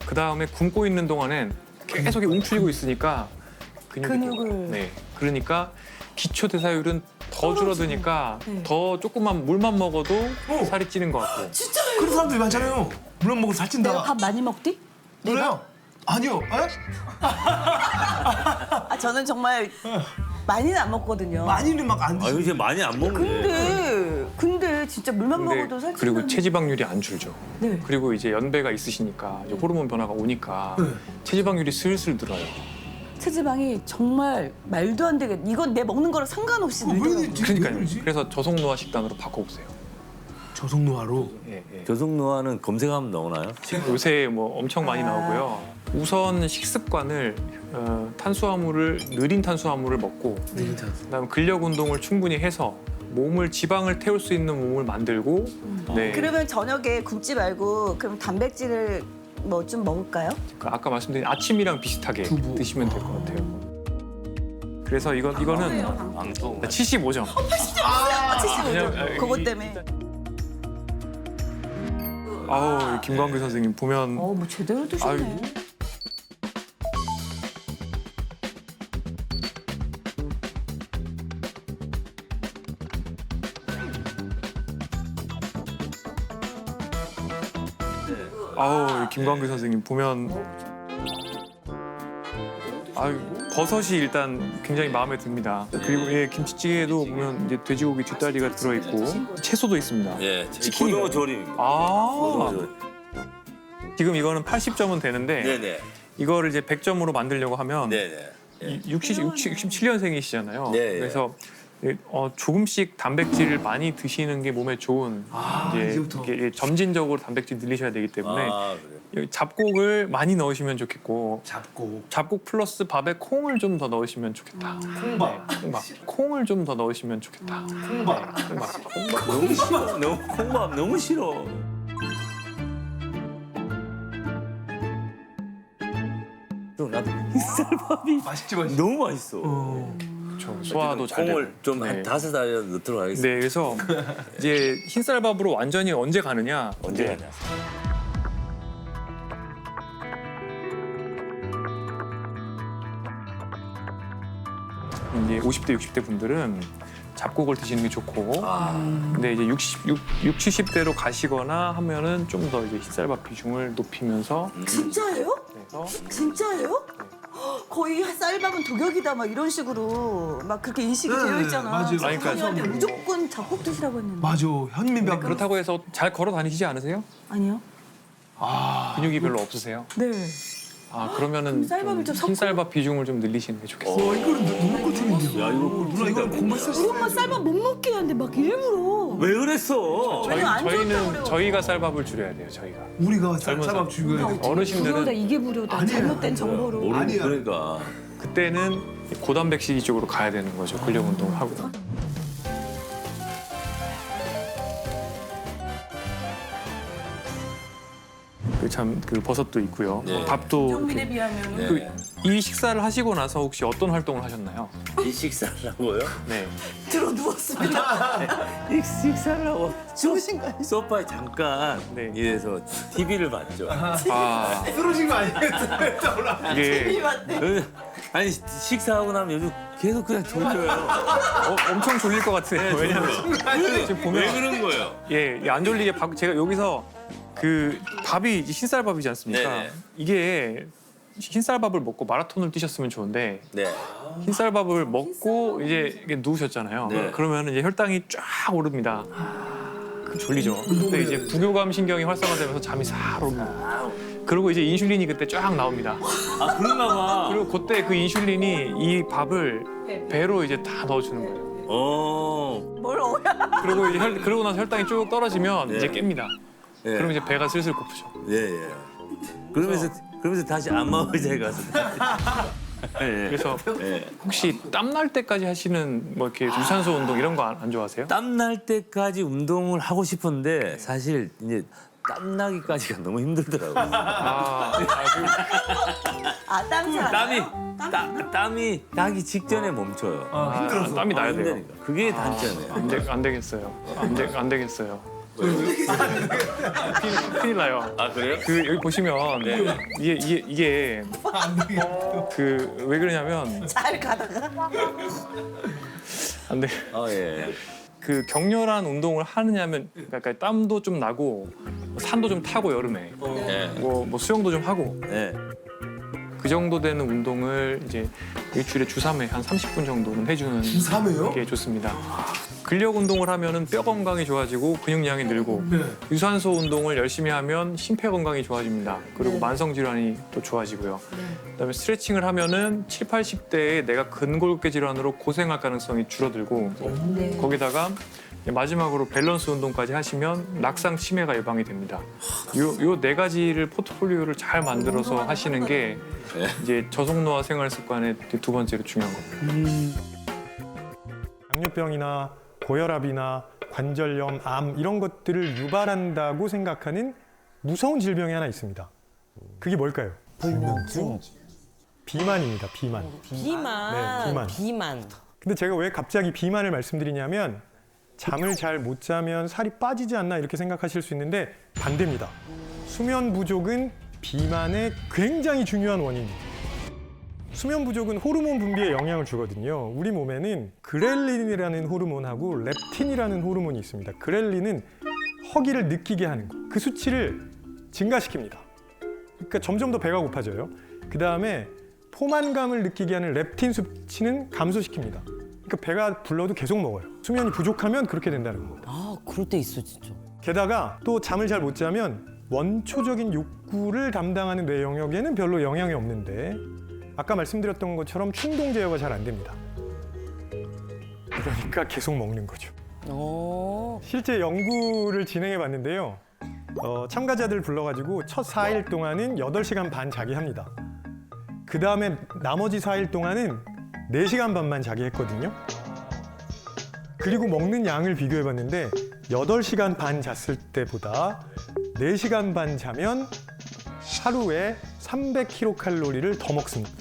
A: 그 다음에 굶고 있는 동안엔 계속 움츠리고 있으니까
F: 근육을.
A: 네. 그러니까 기초 대사율은 더 줄어드니까 더 조금만 물만 먹어도 살이 찌는 것 같고.
G: 그런 사람들이 많잖아요. 물론 먹고 살찐다.
F: 내가 밥 많이 먹디?
G: 그래요? 아니요. 에?
F: 저는 정말 많이는 안 먹거든요.
G: 많이는 막 안
H: 아,
G: 드시고.
H: 요새 많이 안 먹네.
F: 근데 진짜 물만 먹어도 살찐다.
A: 그리고 체지방률이 안 줄죠.
F: 네.
A: 그리고 이제 연배가 있으시니까 이제 호르몬 변화가 오니까 체지방률이 슬슬 늘어요.
F: 체지방이 정말 말도 안 되게 이건 내 먹는 거랑 상관없이 늘더라고요.
A: 그러니까요. 그래서 저속노화 식단으로 바꿔보세요.
G: 저속노화로.
A: 예, 예.
H: 저속노화는 검색하면 나오나요?
A: 요새 뭐 엄청 많이 나오고요. 우선 식습관을 탄수화물을 느린 탄수화물을 먹고 그다음에 근력 운동을 충분히 해서 몸을 지방을 태울 수 있는 몸을 만들고 네.
F: 그러면 저녁에 굶지 말고 그럼 단백질을 뭐 좀 먹을까요?
A: 그 아까 말씀드린 아침이랑 비슷하게 드시면 될 것 같아요. 그래서 이거는
H: 방송.
A: 75점.
F: 75점. 그것 때문에.
A: 아우 김광규 선생님 보면
F: 뭐 제대로 드셨네.
A: 아유. 아우 김광규 선생님 보면 아유 버섯이 일단 굉장히 마음에 듭니다. 그리고 예 김치찌개에도 보면 이제 돼지고기 뒷다리가 들어 있고 채소도 있습니다.
H: 예,
A: 치킨이
H: 고등어 조림.
A: 아
H: 고등어 조림.
A: 지금 이거는 80점은 되는데
H: 네네.
A: 이거를 이제 100점으로 만들려고 하면
H: 네네.
A: 67년생이시잖아요.
H: 네, 예.
A: 그래서 조금씩 단백질을 많이 드시는 게 몸에 좋은 이제
G: 이제부터.
A: 이게 점진적으로 단백질 늘리셔야 되기 때문에
H: 아, 그래요.
A: 여기 잡곡을 많이 넣으시면 좋겠고
G: 잡고.
A: 잡곡 플러스 밥에 콩을 좀 더 넣으시면 좋겠다.
G: 콩밥.
A: 콩을 좀 더 넣으시면 좋겠다.
G: 콩밥.
H: 너무 싫어. 너무 콩밥 너무 싫어. 또 나도 흰쌀밥이
G: 맛있지 맛있지.
H: 너무 맛있어.
A: 그렇죠. 소화도 잘 되고.
H: 콩을 좀 한
A: 네.
H: 5알 넣도록 하겠습니다.
A: 네, 그래서 이제 흰쌀밥으로 완전히 언제 가느냐?
H: 언제
A: 이제
H: 가냐?
A: 이제 50대, 60대 분들은 잡곡을 드시는 게 좋고, 근데 이제 60, 70대로 가시거나 하면은 좀 더 이제 흰쌀밥 비중을 높이면서
F: 진짜예요?
A: 그래서
F: 진짜예요? 거의 쌀밥은 독약이다 막 이런 식으로 막 그렇게 인식이
G: 네,
F: 되어 있잖아.
G: 맞아요.
A: 아니, 그러니까
F: 저한테 무조건 잡곡 드시라고 했는데.
G: 맞아. 현민병.
A: 그렇다고 해서 잘 걸어 다니시지 않으세요?
F: 아니요.
A: 근육이 별로 없으세요?
F: 네.
A: 그러면은
F: 쌀밥을 좀 섞어.
A: 흰쌀밥 비중을 좀 늘리시는 게 좋겠어요.
G: 이거는 누구 꿀팁인데요?
H: 야, 이거
G: 누나 이거 공부
F: 우리 엄마 쌀밥 못 먹게 하는데 막 일부러.
H: 왜 그랬어?
F: 왜냐면 안 좋다고 그래요.
A: 저희는 저희가 쌀밥을 줄여야 돼요. 저희가
G: 우리가
A: 젊은
G: 쌀밥 죽여야 돼.
F: 부려다
A: 어르신들은
F: 이게 부려다.
G: 아니에요.
F: 잘못된 정보로.
H: 모르
G: 아니야.
H: 그러니까.
A: 그때는 고단백질 이쪽으로 가야 되는 거죠. 근력 운동을 하고. 참 그 버섯도 있고요.
H: 네.
A: 밥도
F: 국민에 비하면
A: 이 식사를 하시고 나서 혹시 어떤 활동을 하셨나요?
H: 이 식사를 하고요?
A: 네.
F: 들어 누웠습니다.
H: 이 식사를 하고 소파에 잠깐
A: 네.
H: 이래서 TV를 봤죠.
A: 아,
G: 쓰러진 거 아니에요?
A: 이게
H: 아니 식사하고 나면 요즘 계속 그냥 졸려요.
A: 엄청 졸릴 것 같아요. 왜냐면 지금
H: 왜
A: 보면
H: 그런 거예요?
A: 예, 안 졸리게 제가 여기서 그 밥이 이제 흰쌀밥이지 않습니까?
H: 네네.
A: 이게 흰쌀밥을 먹고 마라톤을 뛰셨으면 좋은데
H: 네.
A: 흰쌀밥을 먹고 이제 이렇게 누우셨잖아요.
H: 네.
A: 그러면 이제 혈당이 쫙 오릅니다. 졸리죠. 그때 이제 부교감 신경이 활성화되면서 잠이 싹 옵니다. 그리고 이제 인슐린이 그때 쫙 나옵니다.
H: 아 그런가 봐.
A: 그리고 그때 그 인슐린이 이 밥을 배로 이제 다 넣어주는 거예요.
F: 뭘 어야?
A: 그리고 이제 그러고 나서 혈당이 쭉 떨어지면
H: 네.
A: 이제 깹니다.
H: 예.
A: 그러면 이제 배가 슬슬 고프죠.
H: 예. 그러면서 다시 안마 의자에 가서. 예.
A: 그래서
H: 예.
A: 혹시 땀 날 때까지 하시는 뭐 이렇게 유산소 운동 이런 거 안 좋아하세요?
H: 땀 날 때까지 운동을 하고 싶은데 사실 이제 땀 나기까지가 너무 힘들더라고요. 땀이 나기 직전에 멈춰요.
A: 힘들어서 땀이 나야 돼요.
H: 힘드니까. 그게 단점이에요.
A: 안 되겠어요. 안 되겠어요. 큰일 나요.
H: 아 그래요?
A: 그 여기 보시면
H: 네.
A: 이게 그 왜 그러냐면
F: 잘 가다가
A: 안 돼.
H: 예.
A: 그 격렬한 운동을 하느냐면 그러니까 땀도 좀 나고 산도 좀 타고 여름에
H: 예.
A: 뭐 수영도 좀 하고
H: 예.
A: 그 정도 되는 운동을 이제 일주일에 주 3회 한 30분 정도는 해주는 게 좋습니다. 근력 운동을 하면은 뼈 건강이 좋아지고 근육량이 늘고 유산소 운동을 열심히 하면 심폐 건강이 좋아집니다. 그리고 만성 질환이 또 좋아지고요. 그다음에 스트레칭을 하면은 7, 80대에 내가 근골격계 질환으로 고생할 가능성이 줄어들고 거기다가 마지막으로 밸런스 운동까지 하시면 낙상 치매가 예방이 됩니다. 요 네 가지를 포트폴리오를 잘 만들어서 하시는 게 이제 저속노화 생활 습관의 두 번째로 중요한 겁니다.
I: 당뇨병이나 고혈압이나 관절염, 암 이런 것들을 유발한다고 생각하는 무서운 질병이 하나 있습니다. 그게 뭘까요?
J: 불면증?
I: 비만입니다. 비만.
J: 비만.
I: 네, 비만. 근데 제가 왜 갑자기 비만을 말씀드리냐면 잠을 잘 못 자면 살이 빠지지 않나 이렇게 생각하실 수 있는데 반대입니다. 수면 부족은 비만의 굉장히 중요한 원인입니다. 수면 부족은 호르몬 분비에 영향을 주거든요. 우리 몸에는 그렐린이라는 호르몬하고 렙틴이라는 호르몬이 있습니다. 그렐린은 허기를 느끼게 하는 거. 그 수치를 증가시킵니다. 그러니까 점점 더 배가 고파져요. 그 다음에 포만감을 느끼게 하는 렙틴 수치는 감소시킵니다. 그러니까 배가 불러도 계속 먹어요. 수면이 부족하면 그렇게 된다는 겁니다.
J: 아, 그럴 때 있어, 진짜.
I: 게다가 또 잠을 잘 못 자면 원초적인 욕구를 담당하는 뇌 영역에는 별로 영향이 없는데 아까 말씀드렸던 것처럼 충동 제어가 잘 안 됩니다. 그러니까 계속 먹는 거죠. 실제 연구를 진행해 봤는데요. 참가자들 불러가지고 첫 4일 동안은 8시간 반 자기 합니다. 그 다음에 나머지 4일 동안은 4시간 반만 자기 했거든요. 그리고 먹는 양을 비교해 봤는데 8시간 반 잤을 때보다 4시간 반 자면 하루에 300kcal를 더 먹습니다.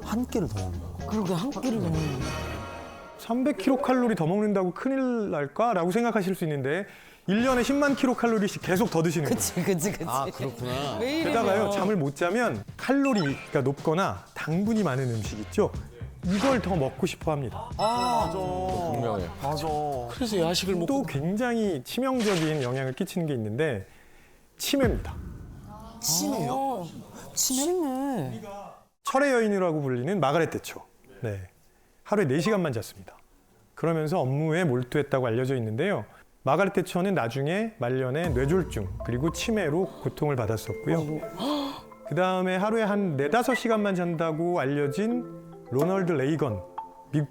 J: 한 끼를 더 먹는 거. 그러게, 한 끼를 더 먹는 거.
I: 300kcal 더 먹는다고 큰일 날까라고 생각하실 수 있는데 1년에 10만 kcal씩 계속 더 드시는 거예요.
J: 그치.
C: 아, 그렇구나.
I: 게다가요, 잠을 못 자면 칼로리가 높거나 당분이 많은 음식 있죠? 이걸 더 먹고 싶어 합니다.
E: 분명해.
C: 그래서 야식을 먹고.
I: 또 굉장히 치명적인 영향을 끼치는 게 있는데 치매입니다.
J: 치매요? 치매?
I: 철의 여인이라고 불리는 마가렛 대처. 네. 하루에 4시간만 잤습니다. 그러면서 업무에 몰두했다고 알려져 있는데요. 마가렛 대처는 나중에 말년에 뇌졸중 그리고 치매로 고통을 받았었고요. 그 다음에 하루에 한 4-5시간만 잔다고 알려진 로널드 레이건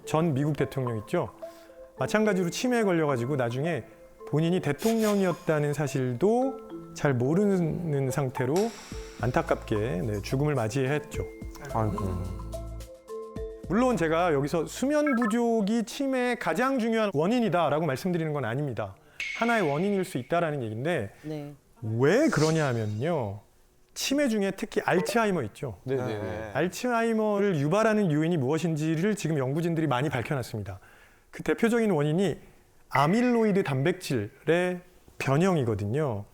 I: 전 미국 대통령 있죠. 마찬가지로 치매에 걸려가지고 나중에 본인이 대통령이었다는 사실도 잘 모르는 상태로 안타깝게 죽음을 맞이했죠. 물론 제가 여기서 수면 부족이 치매의 가장 중요한 원인이다라고 말씀드리는 건 아닙니다. 하나의 원인일 수 있다라는 얘기인데
J: 네.
I: 왜 그러냐 하면요. 치매 중에 특히 알츠하이머 있죠.
C: 네네.
I: 알츠하이머를 유발하는 요인이 무엇인지를 지금 연구진들이 많이 밝혀놨습니다. 그 대표적인 원인이 아밀로이드 단백질의 변형이거든요.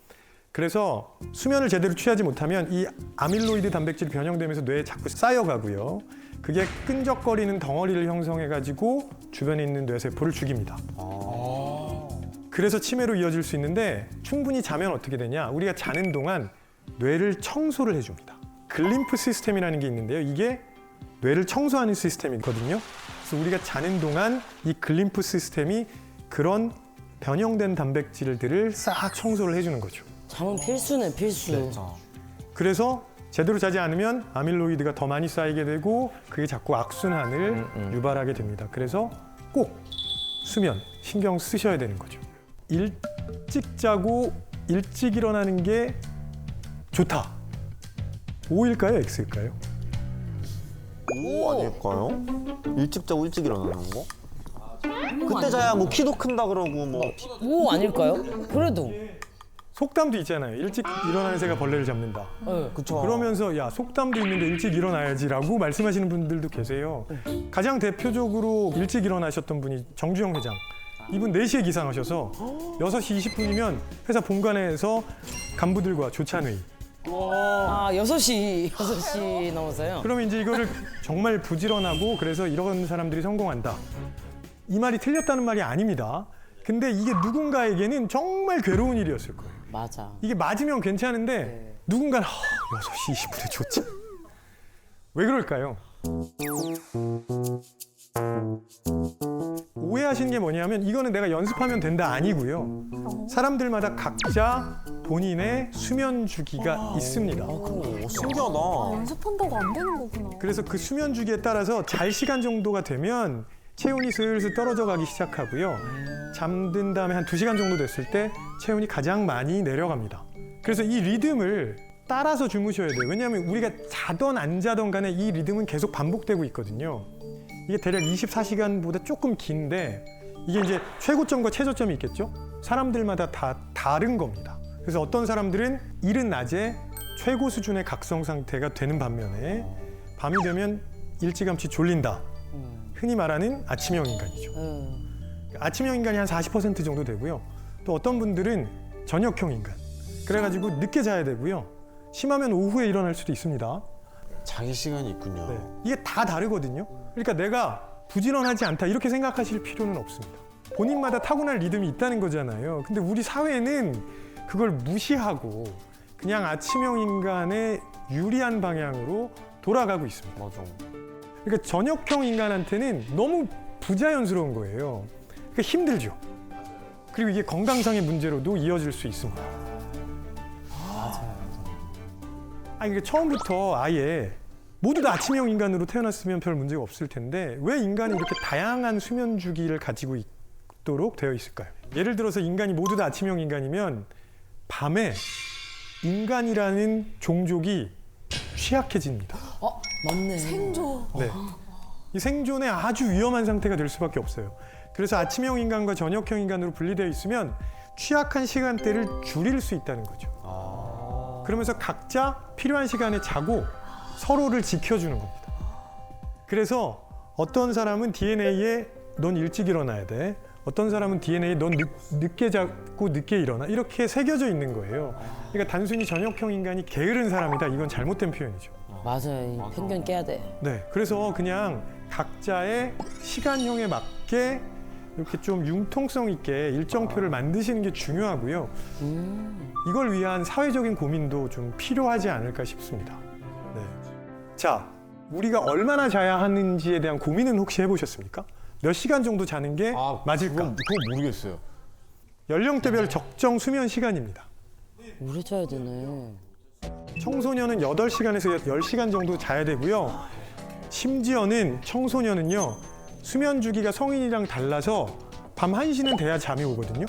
I: 그래서 수면을 제대로 취하지 못하면 이 아밀로이드 단백질이 변형되면서 뇌에 자꾸 쌓여가고요. 그게 끈적거리는 덩어리를 형성해가지고 주변에 있는 뇌세포를 죽입니다. 그래서 치매로 이어질 수 있는데 충분히 자면 어떻게 되냐? 우리가 자는 동안 뇌를 청소를 해줍니다. 글림프 시스템이라는 게 있는데요. 이게 뇌를 청소하는 시스템이거든요. 그래서 우리가 자는 동안 이 글림프 시스템이 그런 변형된 단백질들을 싹 청소를 해주는 거죠.
J: 잠은 필수네, 필수.
I: 그래서 제대로 자지 않으면 아밀로이드가 더 많이 쌓이게 되고 그게 자꾸 악순환을 유발하게 됩니다. 그래서 꼭 수면 신경 쓰셔야 되는 거죠. 일찍 자고 일찍 일어나는 게 좋다. O일까요? X일까요?
J: 오 아닐까요? 일찍 자고 일찍 일어나는 거? 그때 자야 뭐 키도 큰다 그러고 뭐.
B: 오 아닐까요? 그래도.
I: 속담도 있잖아요. 일찍 일어나는 새가 벌레를 잡는다.
J: 그쵸.
I: 그러면서 야 속담도 있는데 일찍 일어나야지라고 말씀하시는 분들도 계세요. 가장 대표적으로 일찍 일어나셨던 분이 정주영 회장. 이분 4시에 기상하셔서 6시 20분이면 회사 본관에서 간부들과 조찬회의.
B: 아 6시 넘어서요?
I: 그러면 이제 이거를 정말 부지런하고 그래서 이런 사람들이 성공한다. 이 말이 틀렸다는 말이 아닙니다. 근데 이게 누군가에게는 정말 괴로운 일이었을 거예요.
B: 맞아.
I: 이게 맞으면 괜찮은데 누군가는 6시 20분에 좋지. 왜 그럴까요? 오해하시는 게 뭐냐면 이거는 내가 연습하면 된다 아니고요. 사람들마다 각자 본인의 수면 주기가 있습니다.
J: 신기하다.
K: 연습한다고 안 되는 거구나.
I: 그래서 그 수면 주기에 따라서 잘 시간 정도가 되면 체온이 슬슬 떨어져 가기 시작하고요. 잠든 다음에 한 2시간 정도 됐을 때 체온이 가장 많이 내려갑니다. 그래서 이 리듬을 따라서 주무셔야 돼요. 왜냐하면 우리가 자던 안 자던 간에 이 리듬은 계속 반복되고 있거든요. 이게 대략 24시간보다 조금 긴데 이게 이제 최고점과 최저점이 있겠죠? 사람들마다 다 다른 겁니다. 그래서 어떤 사람들은 이른 낮에 최고 수준의 각성 상태가 되는 반면에 밤이 되면 일찌감치 졸린다. 흔히 말하는 아침형 인간이죠. 아침형 인간이 한 40% 정도 되고요. 또 어떤 분들은 저녁형 인간. 그래가지고 늦게 자야 되고요. 심하면 오후에 일어날 수도 있습니다.
J: 자기 시간이 있군요.
I: 네. 이게 다 다르거든요. 그러니까 내가 부지런하지 않다 이렇게 생각하실 필요는 없습니다. 본인마다 타고난 리듬이 있다는 거잖아요. 근데 우리 사회는 그걸 무시하고 그냥 아침형 인간의 유리한 방향으로 돌아가고 있습니다.
J: 맞아.
I: 그러니까 저녁형 인간한테는 너무 부자연스러운 거예요. 그러니까 힘들죠. 그리고 이게 건강상의 문제로도 이어질 수 있습니다. 아니 그러니까 처음부터 아예 모두 다 아침형 인간으로 태어났으면 별 문제가 없을 텐데 왜 인간이 이렇게 다양한 수면 주기를 가지고 있도록 되어 있을까요? 예를 들어서 인간이 모두 다 아침형 인간이면 밤에 인간이라는 종족이 취약해집니다.
B: 맞네.
K: 생존.
I: 네. 이 생존에 아주 위험한 상태가 될 수밖에 없어요. 그래서 아침형 인간과 저녁형 인간으로 분리되어 있으면 취약한 시간대를 줄일 수 있다는 거죠. 그러면서 각자 필요한 시간에 자고 서로를 지켜주는 겁니다. 그래서 어떤 사람은 DNA에 넌 일찍 일어나야 돼. 어떤 사람은 DNA에 넌 늦게 자고 늦게 일어나. 이렇게 새겨져 있는 거예요. 그러니까 단순히 저녁형 인간이 게으른 사람이다. 이건 잘못된 표현이죠.
B: 맞아요. 편견 깨야 돼.
I: 네, 그래서 그냥 각자의 시간형에 맞게 이렇게 좀 융통성 있게 일정표를 만드시는 게 중요하고요. 이걸 위한 사회적인 고민도 좀 필요하지 않을까 싶습니다. 네. 자, 우리가 얼마나 자야 하는지에 대한 고민은 혹시 해보셨습니까? 몇 시간 정도 자는 게 맞을까?
C: 그건 모르겠어요.
I: 연령대별 적정 수면 시간입니다.
B: 오래 자야 되네.
I: 청소년은 8시간에서 10시간 정도 자야 되고요. 심지어는 청소년은요. 수면 주기가 성인이랑 달라서 밤 1시는 돼야 잠이 오거든요.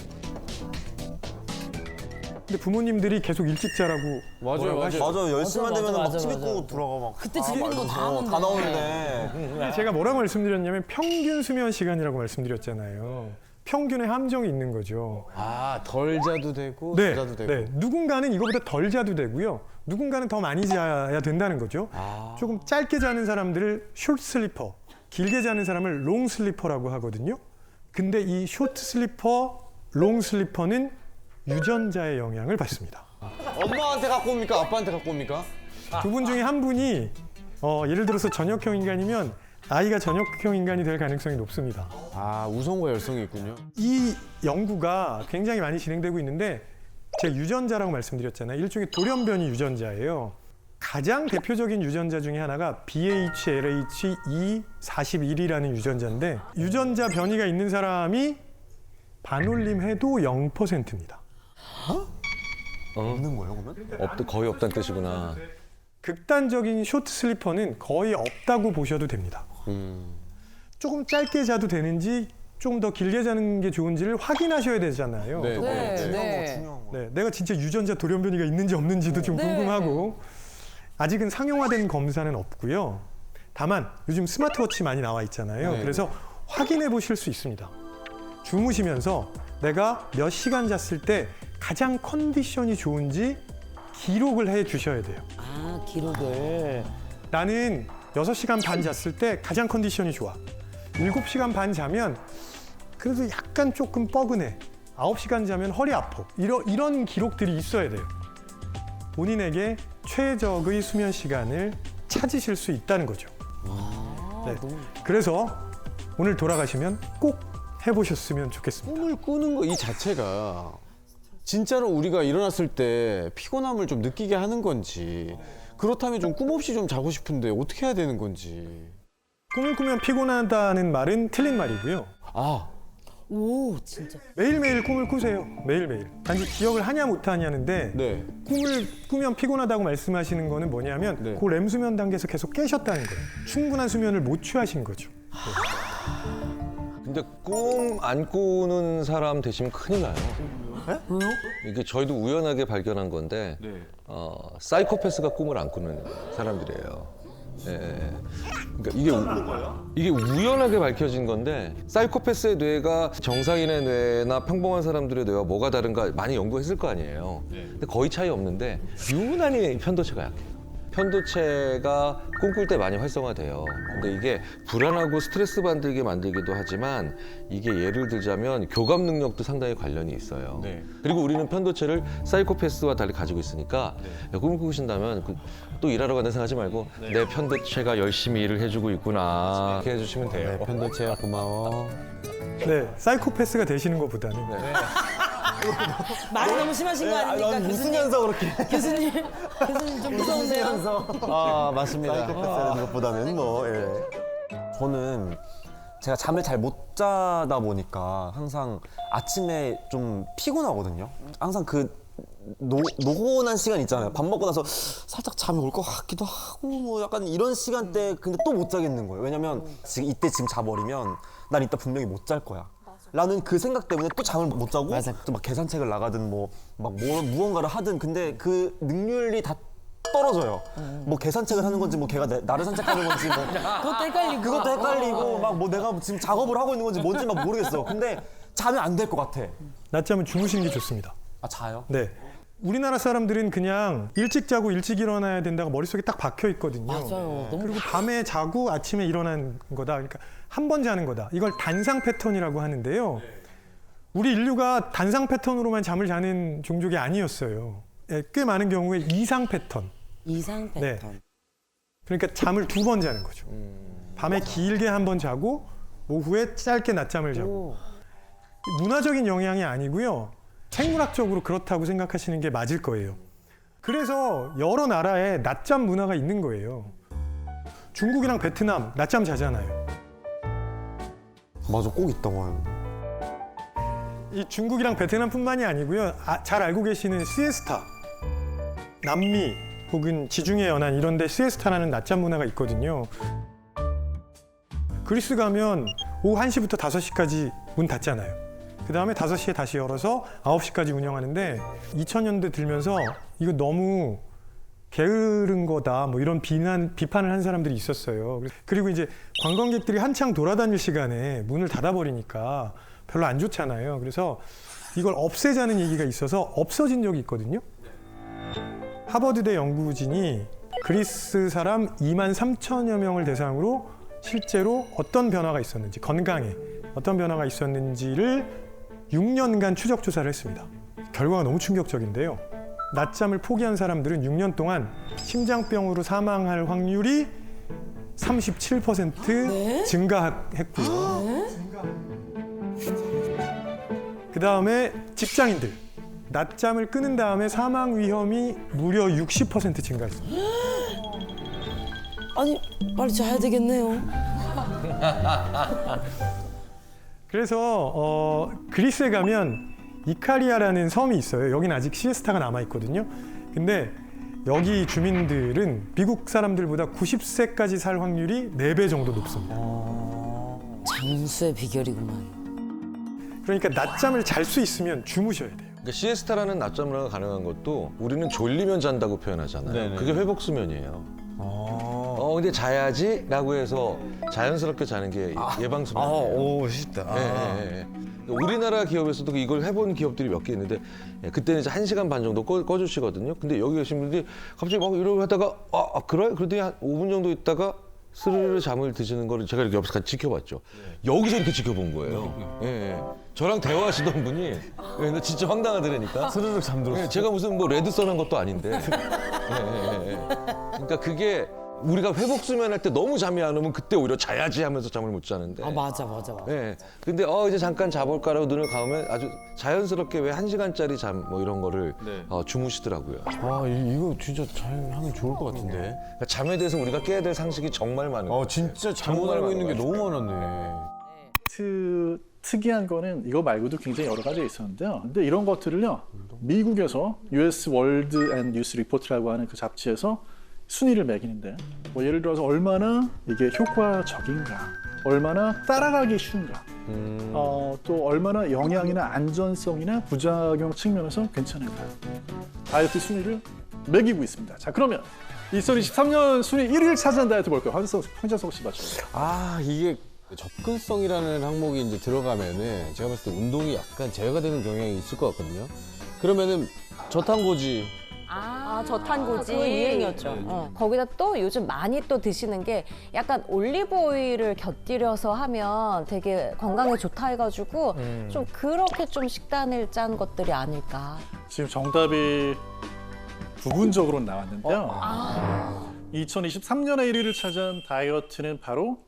I: 근데 부모님들이 계속 일찍 자라고
C: 맞아요.
J: 맞아 10시만 되면 막
B: 맞아,
J: TV
B: 맞아.
J: 끄고 들어가 막.
B: 그때 집에 있는 거 다 하는데.
J: 나오는데.
I: 근데 제가 뭐라고 말씀드렸냐면 평균 수면 시간이라고 말씀드렸잖아요. 평균의 함정이 있는 거죠.
C: 아, 덜 자도 되고
I: 네,
C: 더 자도 되고.
I: 네. 누군가는 이거보다 덜 자도 되고요. 누군가는 더 많이 자야 된다는 거죠. 조금 짧게 자는 사람들을 숏 슬리퍼, 길게 자는 사람을 롱 슬리퍼라고 하거든요. 근데 이 숏 슬리퍼, 롱 슬리퍼는 유전자의 영향을 받습니다.
C: 엄마한테 갖고 옵니까? 아빠한테 갖고 옵니까?
I: 두 분 중에 한 분이 예를 들어서 저녁형 인간이면 아이가 저녁형 인간이 될 가능성이 높습니다.
C: 아, 우성과 열성이 있군요.
I: 이 연구가 굉장히 많이 진행되고 있는데 제가 유전자라고 말씀드렸잖아요. 일종의 돌연변이 유전자예요. 가장 대표적인 유전자 중에 하나가 BHLH-E41이라는 유전자인데 유전자 변이가 있는 사람이 반올림해도 0%입니다.
J: 없는 거예요, 그러면?
E: 거의 없다는 뜻이구나.
I: 극단적인 쇼트 슬리퍼는 거의 없다고 보셔도 됩니다. 조금 짧게 자도 되는지 좀 더 길게 자는 게 좋은지를 확인하셔야 되잖아요.
C: 네.
J: 중요한 거.
I: 네, 내가 진짜 유전자 돌연변이가 있는지 없는지도 좀 궁금하고 아직은 상용화된 검사는 없고요. 다만 요즘 스마트워치 많이 나와 있잖아요.
C: 네.
I: 그래서 확인해 보실 수 있습니다. 주무시면서 내가 몇 시간 잤을 때 가장 컨디션이 좋은지 기록을 해 주셔야 돼요.
L: 아, 기록을.
I: 나는 6시간 반 잤을 때 가장 컨디션이 좋아. 7시간 반 자면 그래도 약간 조금 뻐근해. 9시간 자면 허리 아파. 이런 기록들이 있어야 돼요. 본인에게 최적의 수면 시간을 찾으실 수 있다는 거죠. 네. 그래서 오늘 돌아가시면 꼭 해보셨으면 좋겠습니다.
C: 꿈을 꾸는 거 이 자체가 진짜로 우리가 일어났을 때 피곤함을 좀 느끼게 하는 건지 그렇다면 좀 꿈 없이 좀 자고 싶은데 어떻게 해야 되는 건지.
I: 꿈을 꾸면 피곤하다는 말은 틀린 말이고요.
L: 오, 진짜.
I: 매일매일 꿈을 꾸세요. 매일매일. 단지 기억을 하냐 못하냐는데
C: 네.
I: 꿈을 꾸면 피곤하다고 말씀하시는 거는 뭐냐면
C: 네.
I: 그 렘 수면 단계에서 계속 깨셨다는 거예요. 충분한 수면을 못 취하신 거죠.
E: 근데 꿈 안 꾸는 사람 되시면 큰일 나요.
L: 왜요?
E: 이게 저희도 우연하게 발견한 건데 사이코패스가 꿈을 안 꾸는 사람들이에요. 예. 그러니까 이게 우연하게 밝혀진 건데 사이코패스의 뇌가 정상인의 뇌나 평범한 사람들의 뇌와 뭐가 다른가 많이 연구했을 거 아니에요. 근데 거의 차이 없는데 유난히 편도체가 약해요. 편도체가 꿈꿀 때 많이 활성화돼요. 근데 이게 불안하고 스트레스 받게 만들기도 하지만 이게 예를 들자면 교감 능력도 상당히 관련이 있어요. 그리고 우리는 편도체를 사이코패스와 달리 가지고 있으니까 꿈을 꾸신다면 또 일하러 간다 생각하지 말고 내 편도체가 열심히 일을 해주고 있구나 이렇게 해주시면 돼요.
C: 네, 편도체야 고마워.
I: 네, 사이코패스가 되시는 것보다는
L: 말이 너무 심하신 거 아닙니까?
J: 난 웃으면서 그렇게.
L: 교수님 좀 무서운데요?
J: 아, 맞습니다. 사이코패스라는 것보다는 뭐, 예. 저는 제가 잠을 잘 못 자다 보니까 항상 아침에 좀 피곤하거든요. 항상 그 노곤한 시간 있잖아요. 밥 먹고 나서 살짝 잠이 올 것 같기도 하고 뭐 약간 이런 시간대 근데 또 못 자겠는 거예요. 왜냐면 지금 자버리면 난 이따 분명히 못 잘 거야. 라는 그 생각 때문에 또 잠을 못 자고 또 막 계산책을 나가든 무언가를 하든 근데 그 능률이 다 떨어져요. 뭐 계산책을 하는 건지 뭐 걔가 나를 산책하는 건지 뭐 그것도 헷갈리고 막 뭐 내가 지금 작업을 하고 있는 건지 뭔지 막 모르겠어. 근데 자면 안 될 것 같아.
I: 낮잠은 주무시는 게 좋습니다.
J: 아, 자요?
I: 네. 우리나라 사람들은 그냥 일찍 자고 일찍 일어나야 된다고 머릿속에 딱 박혀 있거든요.
L: 맞아요. 너무
I: 그리고 밤에 자고 아침에 일어난 거다. 그러니까 한 번 자는 거다. 이걸 단상 패턴이라고 하는데요. 우리 인류가 단상 패턴으로만 잠을 자는 종족이 아니었어요. 예, 꽤 많은 경우에 이상 패턴.
L: 이상 패턴.
I: 네. 그러니까 잠을 2번 자는 거죠. 밤에 길게 한 번 자고 오후에 짧게 낮잠을 자고. 문화적인 영향이 아니고요. 생물학적으로 그렇다고 생각하시는 게 맞을 거예요. 그래서 여러 나라에 낮잠 문화가 있는 거예요. 중국이랑 베트남 낮잠 자잖아요.
J: 맞아, 꼭 있다고 하는데.
I: 이 중국이랑 베트남뿐만이 아니고요. 잘 알고 계시는 시에스타, 남미 혹은 지중해 연안 이런 데 시에스타라는 낮잠 문화가 있거든요. 그리스 가면 오후 1시부터 5시까지 문 닫잖아요. 그 다음에 5시에 다시 열어서 9시까지 운영하는데 2000년대 들면서 이거 너무 게으른 거다 뭐 이런 비판을 한 사람들이 있었어요. 그리고 이제 관광객들이 한창 돌아다닐 시간에 문을 닫아버리니까 별로 안 좋잖아요. 그래서 이걸 없애자는 얘기가 있어서 없어진 적이 있거든요. 하버드대 연구진이 그리스 사람 2만 3천여 명을 대상으로 실제로 어떤 변화가 있었는지, 건강에 어떤 변화가 있었는지를 6년간 추적 조사를 했습니다. 결과가 너무 충격적인데요. 낮잠을 포기한 사람들은 6년 동안 심장병으로 사망할 확률이 37% 증가했고요. 그 다음에 직장인들, 낮잠을 끊은 다음에 사망 위험이 무려 60% 증가했습니다.
L: 아니 빨리 자야 되겠네요.
I: 그래서 그리스에 가면 이카리아라는 섬이 있어요. 여긴 아직 시에스타가 남아 있거든요. 근데 여기 주민들은 미국 사람들보다 90세까지 살 확률이 4배 정도 높습니다.
L: 장수의 비결이구만.
I: 그러니까 낮잠을 잘 수 있으면 주무셔야 돼요.
E: 그러니까 시에스타라는 낮잠 문화가 가능한 것도 우리는 졸리면 잔다고 표현하잖아요.
C: 네네.
E: 그게 회복 수면이에요. 근데 자야지라고 해서 자연스럽게 자는 게 예방 수면.
C: 오, 쉽다.
E: 우리나라 기업에서도 이걸 해본 기업들이 몇 개 있는데 그때는 이제 1시간 반 정도 꺼주시거든요. 근데 여기 계신 분들이 갑자기 막 이러고 하다가 그래? 그러더니 한 5분 정도 있다가 스르르 잠을 드시는 거를 제가 이렇게 옆에서 같이 지켜봤죠. 여기서 이렇게 지켜본 거예요. 저랑 대화하시던 분이 나 진짜 황당하더라니까.
C: 스르륵 잠들었어요.
E: 제가 무슨 뭐 레드 써는 것도 아닌데. 그러니까 그게 우리가 회복 수면할 때 너무 잠이 안 오면 그때 오히려 자야지 하면서 잠을 못 자는데.
L: 맞아.
E: 근데 이제 잠깐 자볼까라고 눈을 감으면 아주 자연스럽게 왜 1시간짜리 잠 뭐 이런 거를 주무시더라고요.
C: 이거 진짜 잘 하면 좋을 것 같은데.
E: 그러니까 잠에 대해서 우리가 깨야 될 상식이 정말 많은.
C: 진짜 잘못 알고 있는 게 너무 많았네.
M: 특이한 거는 이거 말고도 굉장히 여러 가지가 있었는데요. 근데 이런 것들을요, 미국에서 US 월드 앤 뉴스 리포트라고 하는 그 잡지에서 순위를 매기는데, 뭐 예를 들어서 얼마나 이게 효과적인가, 얼마나 따라가기 쉬운가, 또 얼마나 영양이나 안전성이나 부작용 측면에서 괜찮은가, 다이어트 순위를 매기고 있습니다. 자, 그러면 2023년 순위 1위를 차지한 다이어트 볼까요? 황재석 씨 맞죠?
C: 이게 접근성이라는 항목이 이제 들어가면은 제가 봤을 때 운동이 약간 제어가 되는 경향이 있을 것 같거든요. 그러면은 저탄고지.
B: 저탄고지.
L: 그거 유행이었죠.
B: 거기다 또 요즘 많이 또 드시는 게 약간 올리브 오일을 곁들여서 하면 되게 건강에 좋다 해가지고 좀 그렇게 좀 식단을 짠 것들이 아닐까.
M: 지금 정답이 부분적으로 나왔는데요. 2023년에 1위를 차지한 다이어트는 바로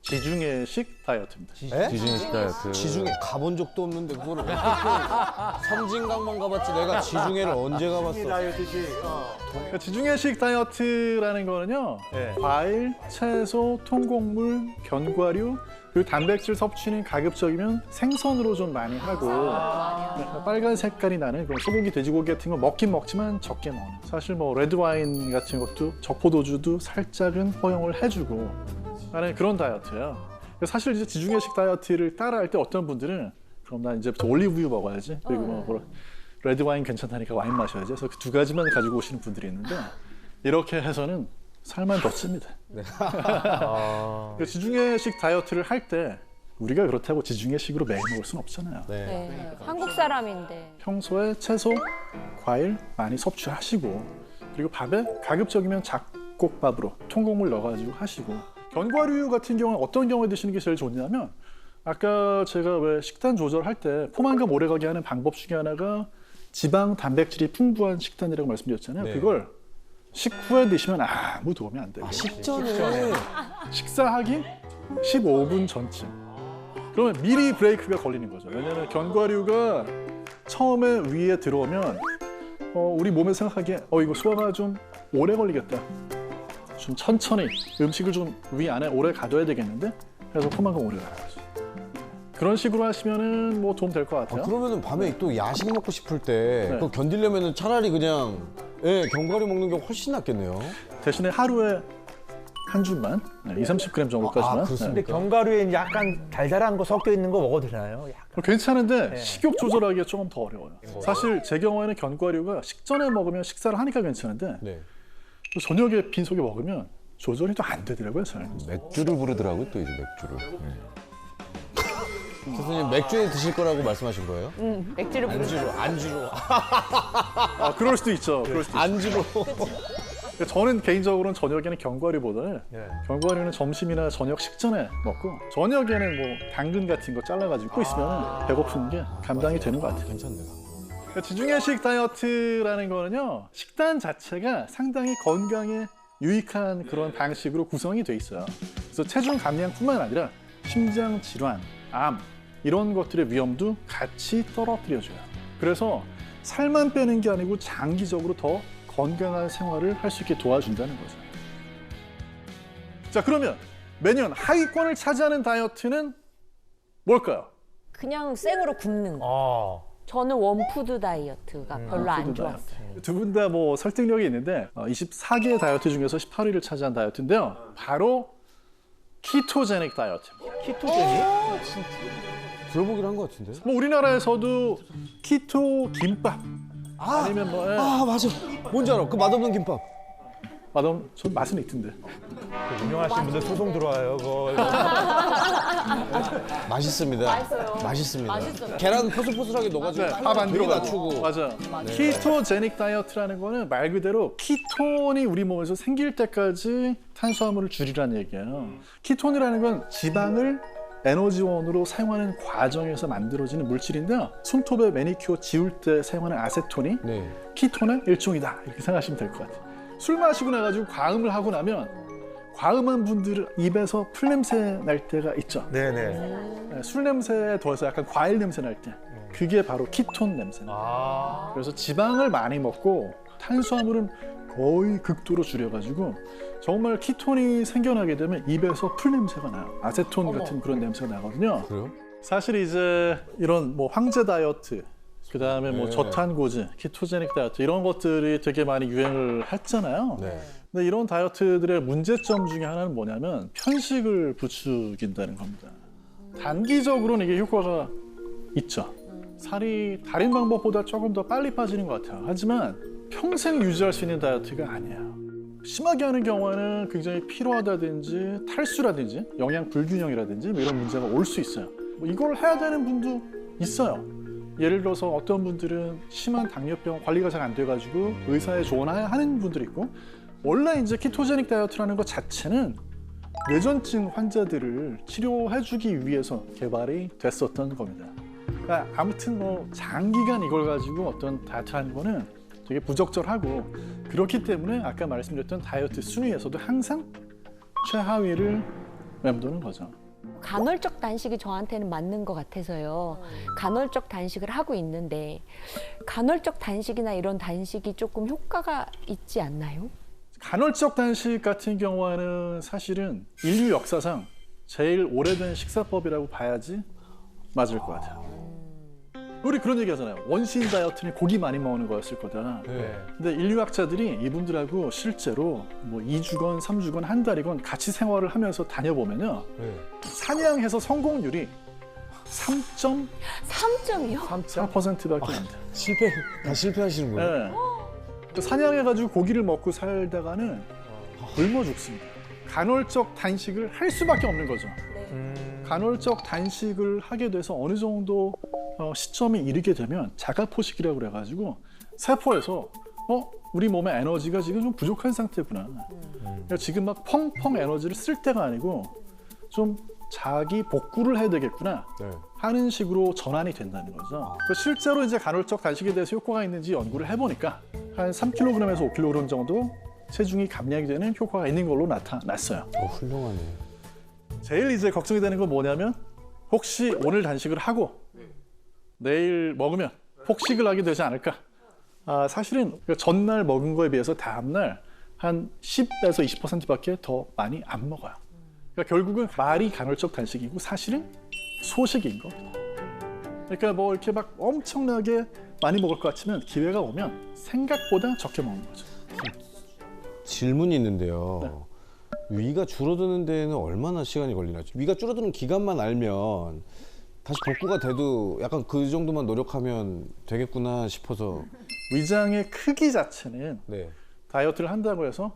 M: 지중해식 다이어트입니다.
E: 지중해식 다이어트.
C: 지중해 가본 적도 없는데 그거를 어떻게 섬진강만 가봤지 내가 지중해를 언제 가봤어?
M: 그러니까 지중해식 다이어트라는 거는요, 과일, 채소, 통곡물, 견과류, 그리고 단백질 섭취는 가급적이면 생선으로 좀 많이 하고, 빨간 색깔이 나는 그런 소고기, 돼지고기 같은 거 먹긴 먹지만 적게 먹는. 사실 뭐 레드와인 같은 것도 적포도주도 살짝은 허용을 해주고 하는 그런 다이어트예요. 사실 이제 지중해식 다이어트를 따라할 때 어떤 분들은 그럼 나 이제부터 올리브유 먹어야지, 그리고 뭐 레드와인 괜찮다니까 와인 마셔야지 해서 그 두 가지만 가지고 오시는 분들이 있는데, 이렇게 해서는 살만 더 찝니다. 지중해식 다이어트를 할 때 우리가 그렇다고 지중해식으로 매일 먹을 수는 없잖아요.
B: 한국 사람인데.
M: 평소에 채소, 과일 많이 섭취하시고, 그리고 밥에 가급적이면 잡곡밥으로 통곡물 넣어가지고 하시고, 견과류 같은 경우는 어떤 경우에 드시는 게 제일 좋냐면, 아까 제가 왜 식단 조절할 때 포만감 오래가게 하는 방법 중에 하나가 지방, 단백질이 풍부한 식단이라고 말씀드렸잖아요. 그걸 식후에 드시면 아무 도움이 안 돼요.
C: 식전에?
M: 식사하기 15분 전쯤. 그러면 미리 브레이크가 걸리는 거죠. 왜냐하면 견과류가 처음에 위에 들어오면 우리 몸에 생각하기에 이거 소화가 좀 오래 걸리겠다. 좀 천천히 음식을 좀 위 안에 오래 가둬야 되겠는데, 그래서 포만감 오래 가는 거죠. 그런 식으로 하시면은 뭐 도움 될 것 같아요.
C: 그러면은 밤에 또 야식 먹고 싶을 때 그거 견디려면은 차라리 그냥 견과류 먹는 게 훨씬 낫겠네요.
M: 대신에 하루에 한 줌만 20-30g 정도까지만.
N: 근데 견과류에 약간 달달한 거 섞여 있는 거 먹어도 되나요?
M: 괜찮은데 식욕 조절하기가 조금 더 어려워요. 사실 제 경우에는 견과류가 식전에 먹으면 식사를 하니까 괜찮은데 또 저녁에 빈속에 먹으면 조절이 또 안 되더라고요, 잘.
E: 맥주를 부르더라고요, 또 이제 맥주를.
C: 교수님 맥주에 드실 거라고 말씀하신 거예요?
B: 맥주를 부르죠.
C: 안주로.
M: 아, 그럴 수도 있죠. 그럴 수도 있죠.
C: 안주로.
M: 저는 개인적으로는 저녁에는 견과류보다는 견과류는 점심이나 저녁 식전에 먹고 저녁에는 뭐 당근 같은 거 잘라가지고 있으면 배고픈 게 감당이 되는 것 같아요.
C: 괜찮네요.
M: 그러니까 지중해식 다이어트라는 거는요, 식단 자체가 상당히 건강에 유익한 그런 방식으로 구성이 돼 있어요. 그래서 체중 감량뿐만 아니라 심장 질환, 암 이런 것들의 위험도 같이 떨어뜨려줘요. 그래서 살만 빼는 게 아니고 장기적으로 더 건강한 생활을 할 수 있게 도와준다는 거죠. 자, 그러면 매년 하위권을 차지하는 다이어트는 뭘까요?
B: 그냥 생으로 굶는 거. 저는 원푸드 다이어트가 별로 안 좋았어요.
M: 두 분 다 뭐 설득력이 있는데 24개의 다이어트 중에서 18위를 차지한 다이어트인데요. 바로 키토제닉 다이어트입니다.
N: 키토제닉?
B: 진짜?
C: 들어보긴 한 것 같은데.
M: 뭐 우리나라에서도 키토 김밥 아니면 뭐
C: 맞아. 뭔지 알아. 그 맛없는 김밥.
M: 전 맛은 있던데.
N: 유명하신 분들 소송 들어와요. 그거.
C: 맛있습니다.
B: 맛있어요.
C: 맛있습니다.
B: 맛있어요.
C: 계란 포슬포슬하게 넣어가지고
M: 밥안
C: 비리
M: 들어가고.
C: 낮추고.
M: 맞아.
C: 네.
M: 키토제닉 다이어트라는 거는 말 그대로 키톤이 우리 몸에서 생길 때까지 탄수화물을 줄이라는 얘기예요. 키톤이라는 건 지방을 에너지원으로 사용하는 과정에서 만들어지는 물질인데요. 손톱에 매니큐어 지울 때 사용하는 아세톤이 키톤의 일종이다. 이렇게 생각하시면 될 것 같아요. 술 마시고 나가지고 과음을 하고 나면 과음한 분들 입에서 풀냄새 날 때가 있죠.
N: 네네.
M: 술 냄새에 더해서 약간 과일 냄새 날 때. 그게 바로 키톤 냄새입니다. 그래서 지방을 많이 먹고 탄수화물은 거의 극도로 줄여가지고 정말 키톤이 생겨나게 되면 입에서 풀냄새가 나요. 아세톤 같은 그런 냄새가 나거든요.
C: 그래요?
M: 사실 이제 이런 뭐 황제 다이어트, 그 다음에 뭐 저탄고지, 키토제닉 다이어트 이런 것들이 되게 많이 유행을 했잖아요. 근데 이런 다이어트들의 문제점 중에 하나는 뭐냐면 편식을 부추긴다는 겁니다. 단기적으로는 이게 효과가 있죠. 살이 다른 방법보다 조금 더 빨리 빠지는 것 같아요. 하지만 평생 유지할 수 있는 다이어트가 아니에요. 심하게 하는 경우에는 굉장히 피로하다든지 탈수라든지 영양 불균형이라든지 뭐 이런 문제가 올 수 있어요. 뭐 이걸 해야 되는 분도 있어요. 예를 들어서 어떤 분들은 심한 당뇨병 관리가 잘 안 돼가지고 의사의 조언을 하는 분들이 있고, 원래 이제 키토제닉 다이어트라는 것 자체는 뇌전증 환자들을 치료해주기 위해서 개발이 됐었던 겁니다. 그러니까 아무튼 뭐 장기간 이걸 가지고 어떤 다이어트 하는 거는 되게 부적절하고, 그렇기 때문에 아까 말씀드렸던 다이어트 순위에서도 항상 최하위를 맴도는 거죠.
B: 간헐적 단식이 저한테는 맞는 것 같아서요. 간헐적 단식을 하고 있는데 간헐적 단식이나 이런 단식이 조금 효과가 있지 않나요?
M: 간헐적 단식 같은 경우에는 사실은 인류 역사상 제일 오래된 식사법이라고 봐야지 맞을 것 같아요. 우리 그런 얘기 하잖아요. 원시인 다이어트는 고기 많이 먹는 거였을 거다. 근데 인류학자들이 이분들하고 실제로 뭐 2주건 3주건 한 달이건 같이 생활을 하면서 다녀보면요. 사냥해서 성공률이
B: 3.이요?
M: 3.4%밖에 안 돼요.
C: 다 실패하시는군요.
M: 사냥해가지고 고기를 먹고 살다가는 굶어 죽습니다. 간헐적 단식을 할 수밖에 없는 거죠. 간헐적 단식을 하게 돼서 어느 정도 시점에 이르게 되면 자가포식이라고 그래가지고 세포에서 우리 몸의 에너지가 지금 좀 부족한 상태구나. 그러니까 지금 막 펑펑 에너지를 쓸 때가 아니고 좀 자기 복구를 해야 되겠구나 하는 식으로 전환이 된다는 거죠. 실제로 이제 간헐적 단식에 대해서 효과가 있는지 연구를 해보니까 한 3kg에서 5kg 정도 체중이 감량이 되는 효과가 있는 걸로 나타났어요.
C: 훌륭하네.
M: 제일 이제 걱정이 되는 건 뭐냐면 혹시 오늘 단식을 하고 내일 먹으면 폭식을 하게 되지 않을까. 사실은 전날 먹은 거에 비해서 다음날 한 10에서 20%밖에 더 많이 안 먹어요. 그러니까 결국은 말이 간헐적 단식이고 사실은 소식인 겁니다. 그러니까 뭐 이렇게 막 엄청나게 많이 먹을 것 같지만 기회가 오면 생각보다 적게 먹는 거죠.
C: 질문이 있는데요. 위가 줄어드는 데는 얼마나 시간이 걸리나? 위가 줄어드는 기간만 알면 다시 복구가 돼도 약간 그 정도만 노력하면 되겠구나 싶어서.
M: 위장의 크기 자체는 다이어트를 한다고 해서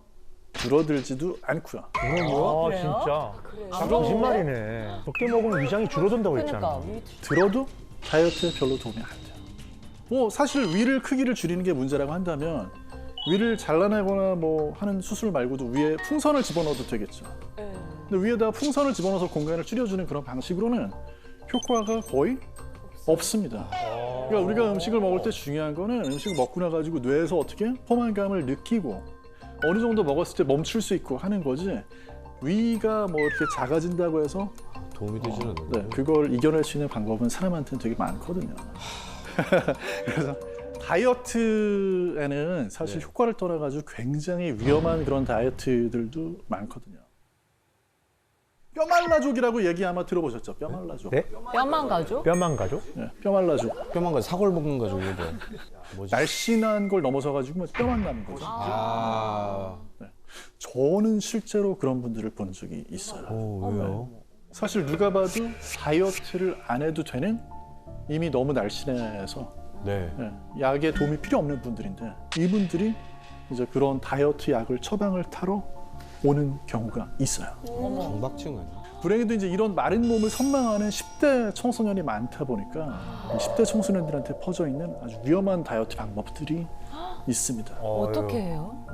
M: 줄어들지도 않고요.
N: 아, 진짜. 아, 거짓말이네. 적게 먹으면 위장이 줄어든다고 했잖아.
M: 들어도 다이어트에 별로 도움이 안 돼요. 뭐 사실 위를 크기를 줄이는 게 문제라고 한다면 위를 잘라내거나 뭐 하는 수술 말고도 위에 풍선을 집어넣어도 되겠죠. 근데 위에다가 풍선을 집어넣어서 공간을 줄여주는 그런 방식으로는 효과가 거의 없습니다. 그러니까 우리가 음식을 먹을 때 중요한 거는 음식을 먹고 나가지고 뇌에서 어떻게 포만감을 느끼고 어느 정도 먹었을 때 멈출 수 있고 하는 거지 위가 뭐 이렇게 작아진다고 해서
C: 도움이 되지는 않는데.
M: 네, 그걸 이겨낼 수 있는 방법은 사람한테는 되게 많거든요. 그래서 다이어트에는 사실 효과를 떠나가지고 굉장히 위험한 그런 다이어트들도 많거든요. 뼈말라족이라고 얘기 아마 들어보셨죠? 뼈말라족.
N: 네?
B: 뼈만 가죠?
N: 뼈만 가죠?
M: 네, 뼈말라족.
C: 뼈만 가지고 사골 볶은 가지고 뭐지?
M: 날씬한 걸 넘어서 가지고 뼈만 남은 거죠. 네. 저는 실제로 그런 분들을 본 적이 있어요.
C: 왜요?
M: 사실 누가 봐도 다이어트를 안 해도 되는 이미 너무 날씬해서
C: 네.
M: 약에 도움이 필요 없는 분들인데 이분들이 이제 그런 다이어트 약을 처방을 타러 오는 경우가 있어요.
C: 경박증 아니야?
M: 불행히도 이제 이런 마른 몸을 선망하는 10대 청소년이 많다 보니까 이 10대 청소년들한테 퍼져 있는 아주 위험한 다이어트 방법들이 있습니다.
B: 어떻게 해요?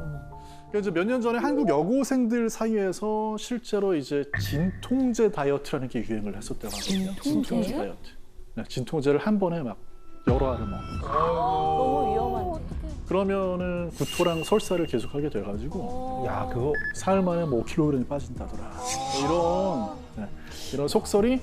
M: 그러니까 이제 몇 년 전에 한국 여고생들 사이에서 실제로 이제 진통제 다이어트라는 게 유행을 했었다고 하거든요. 진통제 다이어트. 네, 진통제를 한 번에 막 여러 알을 먹는 거예요.
B: 너무 위험한데.
M: 그러면은 구토랑 설사를 계속하게 돼가지고
N: 야, 그거
M: 사흘 만에 뭐 5kg이 빠진다더라. 이런 속설이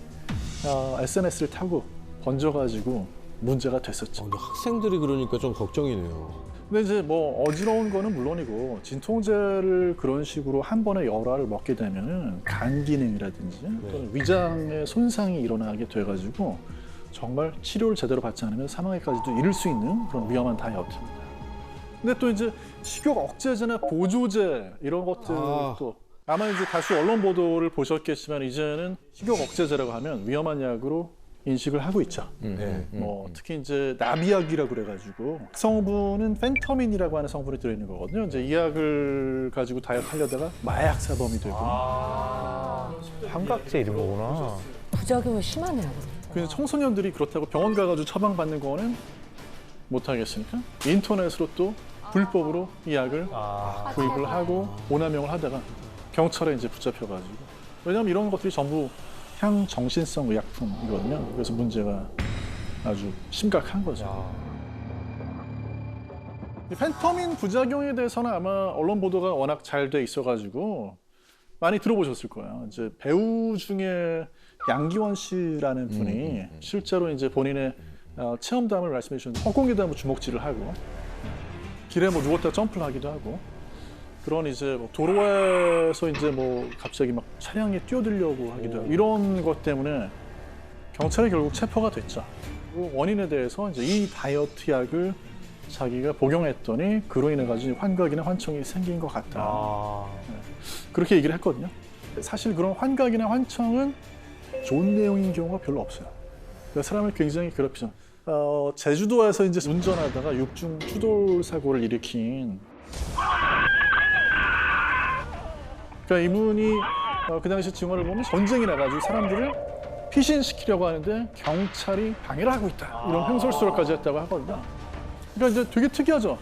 M: SNS를 타고 번져가지고 문제가 됐었죠.
C: 학생들이 그러니까 좀 걱정이네요.
M: 근데 이제 뭐 어지러운 거는 물론이고 진통제를 그런 식으로 한 번에 여러 알을 먹게 되면은 간 기능이라든지 또는 위장의 손상이 일어나게 돼가지고 정말 치료를 제대로 받지 않으면 사망에까지도 이를 수 있는 그런 위험한 다이어트입니다. 근데 또 이제 식욕 억제제나 보조제 이런 것들도 아마 이제 다수 언론 보도를 보셨겠지만 이제는 식욕 억제제라고 하면 위험한 약으로 인식을 하고 있죠. 뭐 특히 이제 나비약이라고 그래가지고 성분은 펜터민이라고 하는 성분이 들어있는 거거든요. 이제 이 약을 가지고 다이어트 하려다가 마약 사범이 되고
N: 환각제 이런 거구나.
B: 부작용이 심하네요.
M: 그래서 청소년들이 그렇다고 병원 가가지고 처방받는 거는 못 하겠으니까 인터넷으로 또 불법으로 이 약을 구입을 하고 오남용을 하다가 경찰에 이제 붙잡혀가지고 왜냐하면 이런 것들이 전부 향정신성 의약품이거든요. 그래서 문제가 아주 심각한 거죠. 이 펜터민 부작용에 대해서는 아마 언론 보도가 워낙 잘 돼 있어가지고 많이 들어보셨을 거예요. 이제 배우 중에 양기원 씨라는 분이 실제로 이제 본인의 체험담을 말씀해 주셨는데 허공에다 뭐 주먹질을 하고 길에 뭐 누웠다 점프를 하기도 하고 그런 이제 뭐 도로에서 이제 뭐 갑자기 막 차량에 뛰어들려고 하기도 하고 이런 것 때문에 경찰에 결국 체포가 됐죠. 그 원인에 대해서 이제 이 다이어트 약을 자기가 복용했더니 그로 인해 가지고 환각이나 환청이 생긴 것 같다. 그렇게 얘기를 했거든요. 사실 그런 환각이나 환청은 좋은 내용인 경우가 별로 없어요. 그러니까 사람을 굉장히 괴롭히죠. 제주도에서 이제 운전하다가 육중 추돌 사고를 일으킨 그러니까 이분이 그 당시 증언을 보면 전쟁이 나가지고 사람들을 피신시키려고 하는데 경찰이 방해를 하고 있다. 이런 횡설수설까지 했다고 하거든요. 그러니까 이제 되게 특이하죠.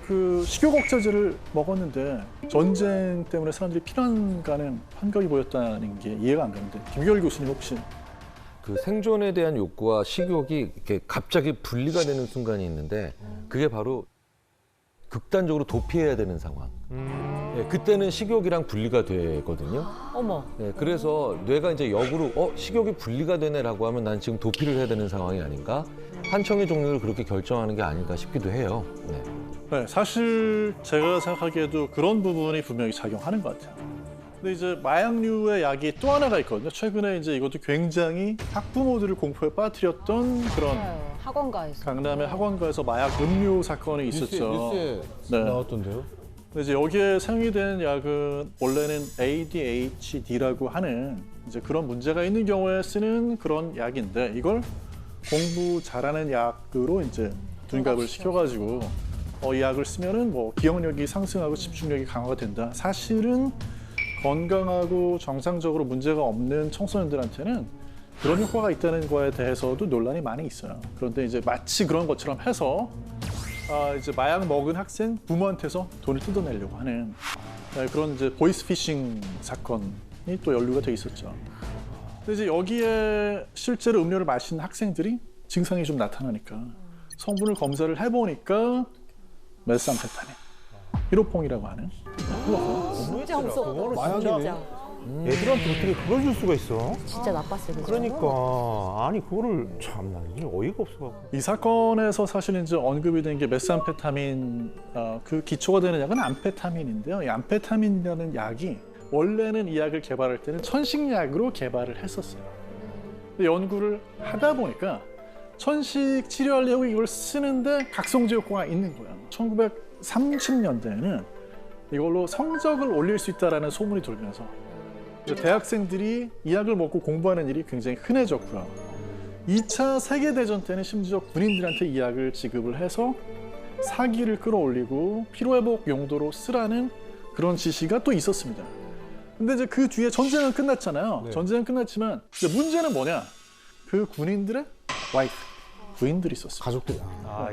M: 그 식욕 억제제를 먹었는데 전쟁 때문에 사람들이 피난 가는 환각이 보였다는 게 이해가 안 가는데 김규열 교수님 혹시
E: 그 생존에 대한 욕구와 식욕이 이렇게 갑자기 분리가 되는 순간이 있는데 그게 바로 극단적으로 도피해야 되는 상황. 네, 그때는 식욕이랑 분리가 되거든요.
B: 어머.
E: 네, 그래서 뇌가 이제 역으로 식욕이 분리가 되네라고 하면 난 지금 도피를 해야 되는 상황이 아닌가? 환청의 종류를 그렇게 결정하는 게 아닌가 싶기도 해요. 네.
M: 네, 사실 제가 생각하기에도 그런 부분이 분명히 작용하는 것 같아요. 근데 이제 마약류의 약이 또 하나가 있거든요. 최근에 이제 이것도 굉장히 학부모들을 공포에 빠뜨렸던 그런
B: 학원가에서.
M: 강남의 학원가에서 마약 음료 사건이 있었죠.
C: 뉴스에 나왔던데요?
M: 근데 이제 여기에 사용이 된 약은 원래는 ADHD라고 하는 이제 그런 문제가 있는 경우에 쓰는 그런 약인데 이걸 공부 잘하는 약으로 이제 둔갑을 시켜가지고 이 약을 쓰면은 뭐 기억력이 상승하고 집중력이 강화가 된다. 사실은 건강하고 정상적으로 문제가 없는 청소년들한테는 그런 효과가 있다는 거에 대해서도 논란이 많이 있어요. 그런데 이제 마치 그런 것처럼 해서 이제 마약 먹은 학생 부모한테서 돈을 뜯어내려고 하는 그런 이제 보이스피싱 사건이 또 연루가 돼 있었죠. 근데 이제 여기에 실제로 음료를 마신 학생들이 증상이 좀 나타나니까 성분을 검사를 해보니까 메스암페타민, 히로퐁이라고 하는
B: 진짜 무서워.
N: 마약이네. 애들한테 어떻게 그걸 줄 수가 있어?
B: 진짜 나빴어요. 그죠?
N: 그러니까 아니 그거를 참나 이게 어이가 없어갖고.
M: 이 사건에서 사실 이제 언급이 된 게 메스암페타민 그 기초가 되는 약은 암페타민인데요. 이 암페타민이라는 약이 원래는 이 약을 개발할 때는 천식약으로 개발을 했었어요. 근데 연구를 하다 보니까 천식 치료하려고 이걸 쓰는데 각성제 효과가 있는 거예요. 1930년대에는 이걸로 성적을 올릴 수 있다라는 소문이 돌면서 대학생들이 이 약을 먹고 공부하는 일이 굉장히 흔해졌고요. 2차 세계대전 때는 심지어 군인들한테 이 약을 지급을 해서 사기를 끌어올리고 피로회복 용도로 쓰라는 그런 지시가 또 있었습니다. 근데 이제 그 뒤에 전쟁은 끝났잖아요.
C: 네.
M: 전쟁은 끝났지만 이제 문제는 뭐냐? 그 군인들의 와이프, 부인들이 있었어요.
C: 가족들이.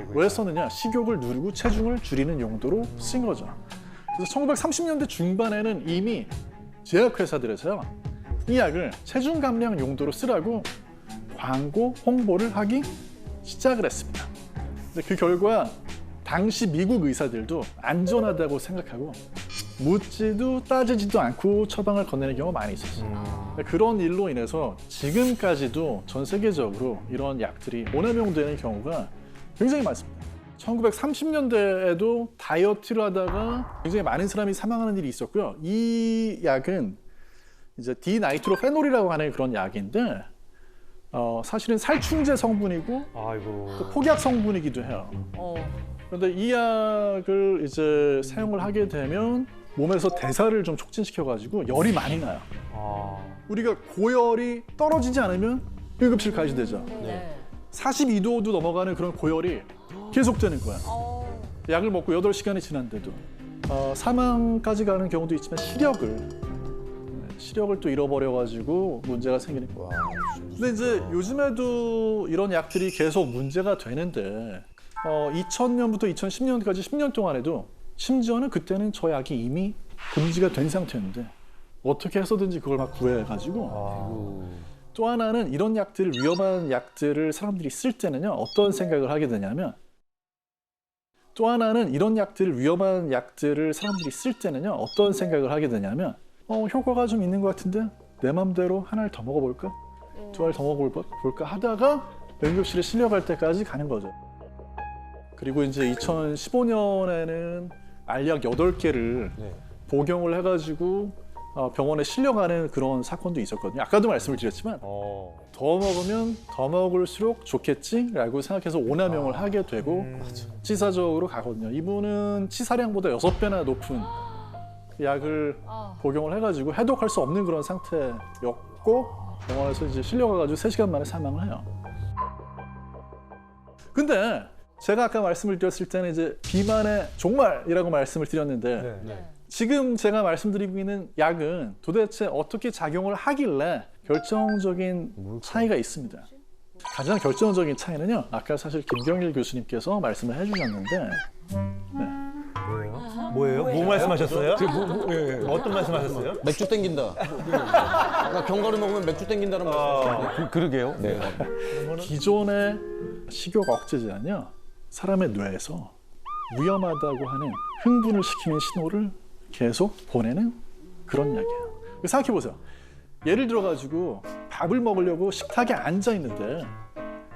M: 왜 썼느냐? 식욕을 누르고 체중을 줄이는 용도로 쓴 거죠. 그래서 1930년대 중반에는 이미 제약회사들에서요, 이 약을 체중 감량 용도로 쓰라고 광고 홍보를 하기 시작을 했습니다. 근데 그 결과 당시 미국 의사들도 안전하다고 생각하고 묻지도 따지지도 않고 처방을 건네는 경우가 많이 있었어요. 그런 일로 인해서 지금까지도 전 세계적으로 이런 약들이 오남용되는 경우가 굉장히 많습니다. 1930년대에도 다이어트를 하다가 굉장히 많은 사람이 사망하는 일이 있었고요. 이 약은 이제 디나이트로페놀이라고 하는 그런 약인데 사실은 살충제 성분이고 또 폭약 성분이기도 해요. 그런데 이 약을 이제 사용을 하게 되면 몸에서 대사를 좀 촉진시켜가지고 열이 많이 나요. 우리가 고열이 떨어지지 않으면 응급실 가야 되죠. 42도도 넘어가는 그런 고열이 계속되는 거야. 약을 먹고 8시간이 지났는데도 사망까지 가는 경우도 있지만 시력을 또 잃어버려가지고 문제가 생기는 거야. 근데 이제 요즘에도 이런 약들이 계속 문제가 되는데 2000년부터 2010년까지 10년 동안에도 심지어는 그때는 저 약이 이미 금지가 된 상태였는데 어떻게 해서든지 그걸 막 구해가지고 또 하나는 이런 약들, 위험한 약들을 사람들이 쓸 때는요, 어떤 생각을 하게 되냐면 효과가 좀 있는 것 같은데 내 맘대로 하나를 더 먹어볼까? 2알 더 먹어볼까? 하다가 응급실에 실려갈 때까지 가는 거죠. 그리고 이제 2015년에는 알약 8개를 복용을 해가지고 병원에 실려가는 그런 사건도 있었거든요. 아까도 말씀을 드렸지만 더 먹으면 더 먹을수록 좋겠지라고 생각해서 오남용을 하게 되고 치사적으로 가거든요. 이분은 치사량보다 6배나 높은 약을 복용을 해가지고 해독할 수 없는 그런 상태였고 병원에서 이제 실려가가지고 3시간 만에 사망을 해요. 근데 제가 아까 말씀을 드렸을 때는 이제 비만의 종말이라고 말씀을 드렸는데 지금 제가 말씀드리고 있는 약은 도대체 어떻게 작용을 하길래 결정적인 차이가 있습니다. 가장 결정적인 차이는요, 아까 사실 김경일 교수님께서 말씀을 해주셨는데
N: 뭐예요? 뭐 말씀하셨어요? 어떤 말씀하셨어요?
C: 맥주 땡긴다. 아까 견과류 먹으면 맥주 땡긴다는 말씀.
E: 그러게요. 네.
M: 기존의 식욕 억제제는요, 사람의 뇌에서 위험하다고 하는 흥분을 시키는 신호를 계속 보내는 그런 약이에요. 생각해보세요. 예를 들어가지고 밥을 먹으려고 식탁에 앉아 있는데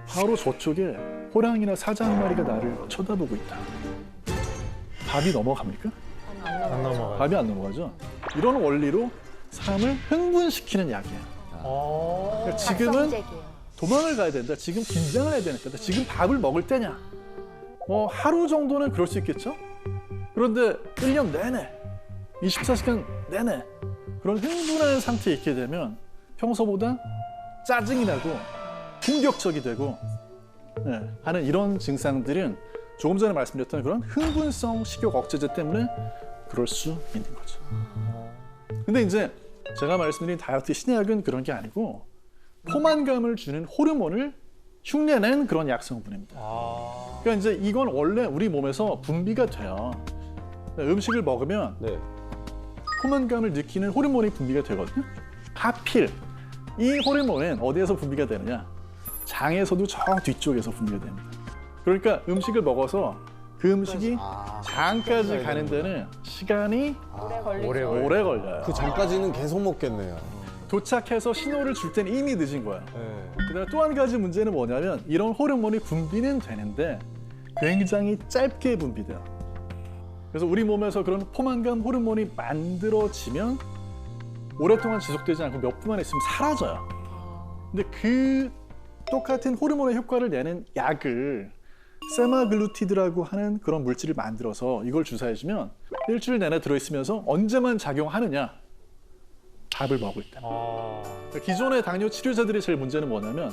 M: 바로 저쪽에 호랑이나 사자 한 마리가 나를 쳐다보고 있다. 밥이 넘어갑니까?
N: 안 넘어가요.
M: 밥이 안 넘어가죠. 이런 원리로 사람을 흥분시키는 약이에요. 그러니까 지금은 도망을 가야 된다. 지금 긴장을 해야 되니까. 지금 밥을 먹을 때냐? 하루 정도는 그럴 수 있겠죠? 그런데 1년 내내, 24시간 내내 그런 흥분한 상태에 있게 되면 평소보다 짜증이 나고 공격적이 되고 하는 이런 증상들은 조금 전에 말씀드렸던 그런 흥분성 식욕 억제제 때문에 그럴 수 있는 거죠. 근데 이제 제가 말씀드린 다이어트 신약은 그런 게 아니고 포만감을 주는 호르몬을 흉내낸 그런 약성분입니다. 그러니까 이제 이건 원래 우리 몸에서 분비가 돼요. 음식을 먹으면 포만감을 느끼는 호르몬이 분비가 되거든요. 하필 이 호르몬은 어디에서 분비가 되느냐? 장에서도 저 뒤쪽에서 분비가 됩니다. 그러니까 음식을 먹어서 그 음식이 장까지 가는 데는 시간이 오래 걸려요.
C: 그 전까지는 계속 먹겠네요.
M: 도착해서 신호를 줄 때는 이미 늦은 거야. 그다음에 또 한 가지 문제는 뭐냐면 이런 호르몬이 분비는 되는데 굉장히 짧게 분비돼요. 그래서 우리 몸에서 그런 포만감 호르몬이 만들어지면 오랫동안 지속되지 않고 몇 분만 있으면 사라져요. 근데 그 똑같은 호르몬의 효과를 내는 약을 세마글루티드라고 하는 그런 물질을 만들어서 이걸 주사해주면 일주일 내내 들어있으면서 언제만 작용하느냐? 밥을 먹을 때. 기존의 당뇨 치료자들의 제일 문제는 뭐냐면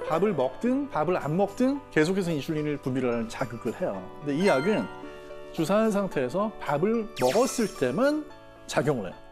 M: 밥을 먹든 밥을 안 먹든 계속해서 인슐린을 분비를 하는 자극을 해요. 근데 이 약은 주사한 상태에서 밥을 먹었을 때만 작용을 해요.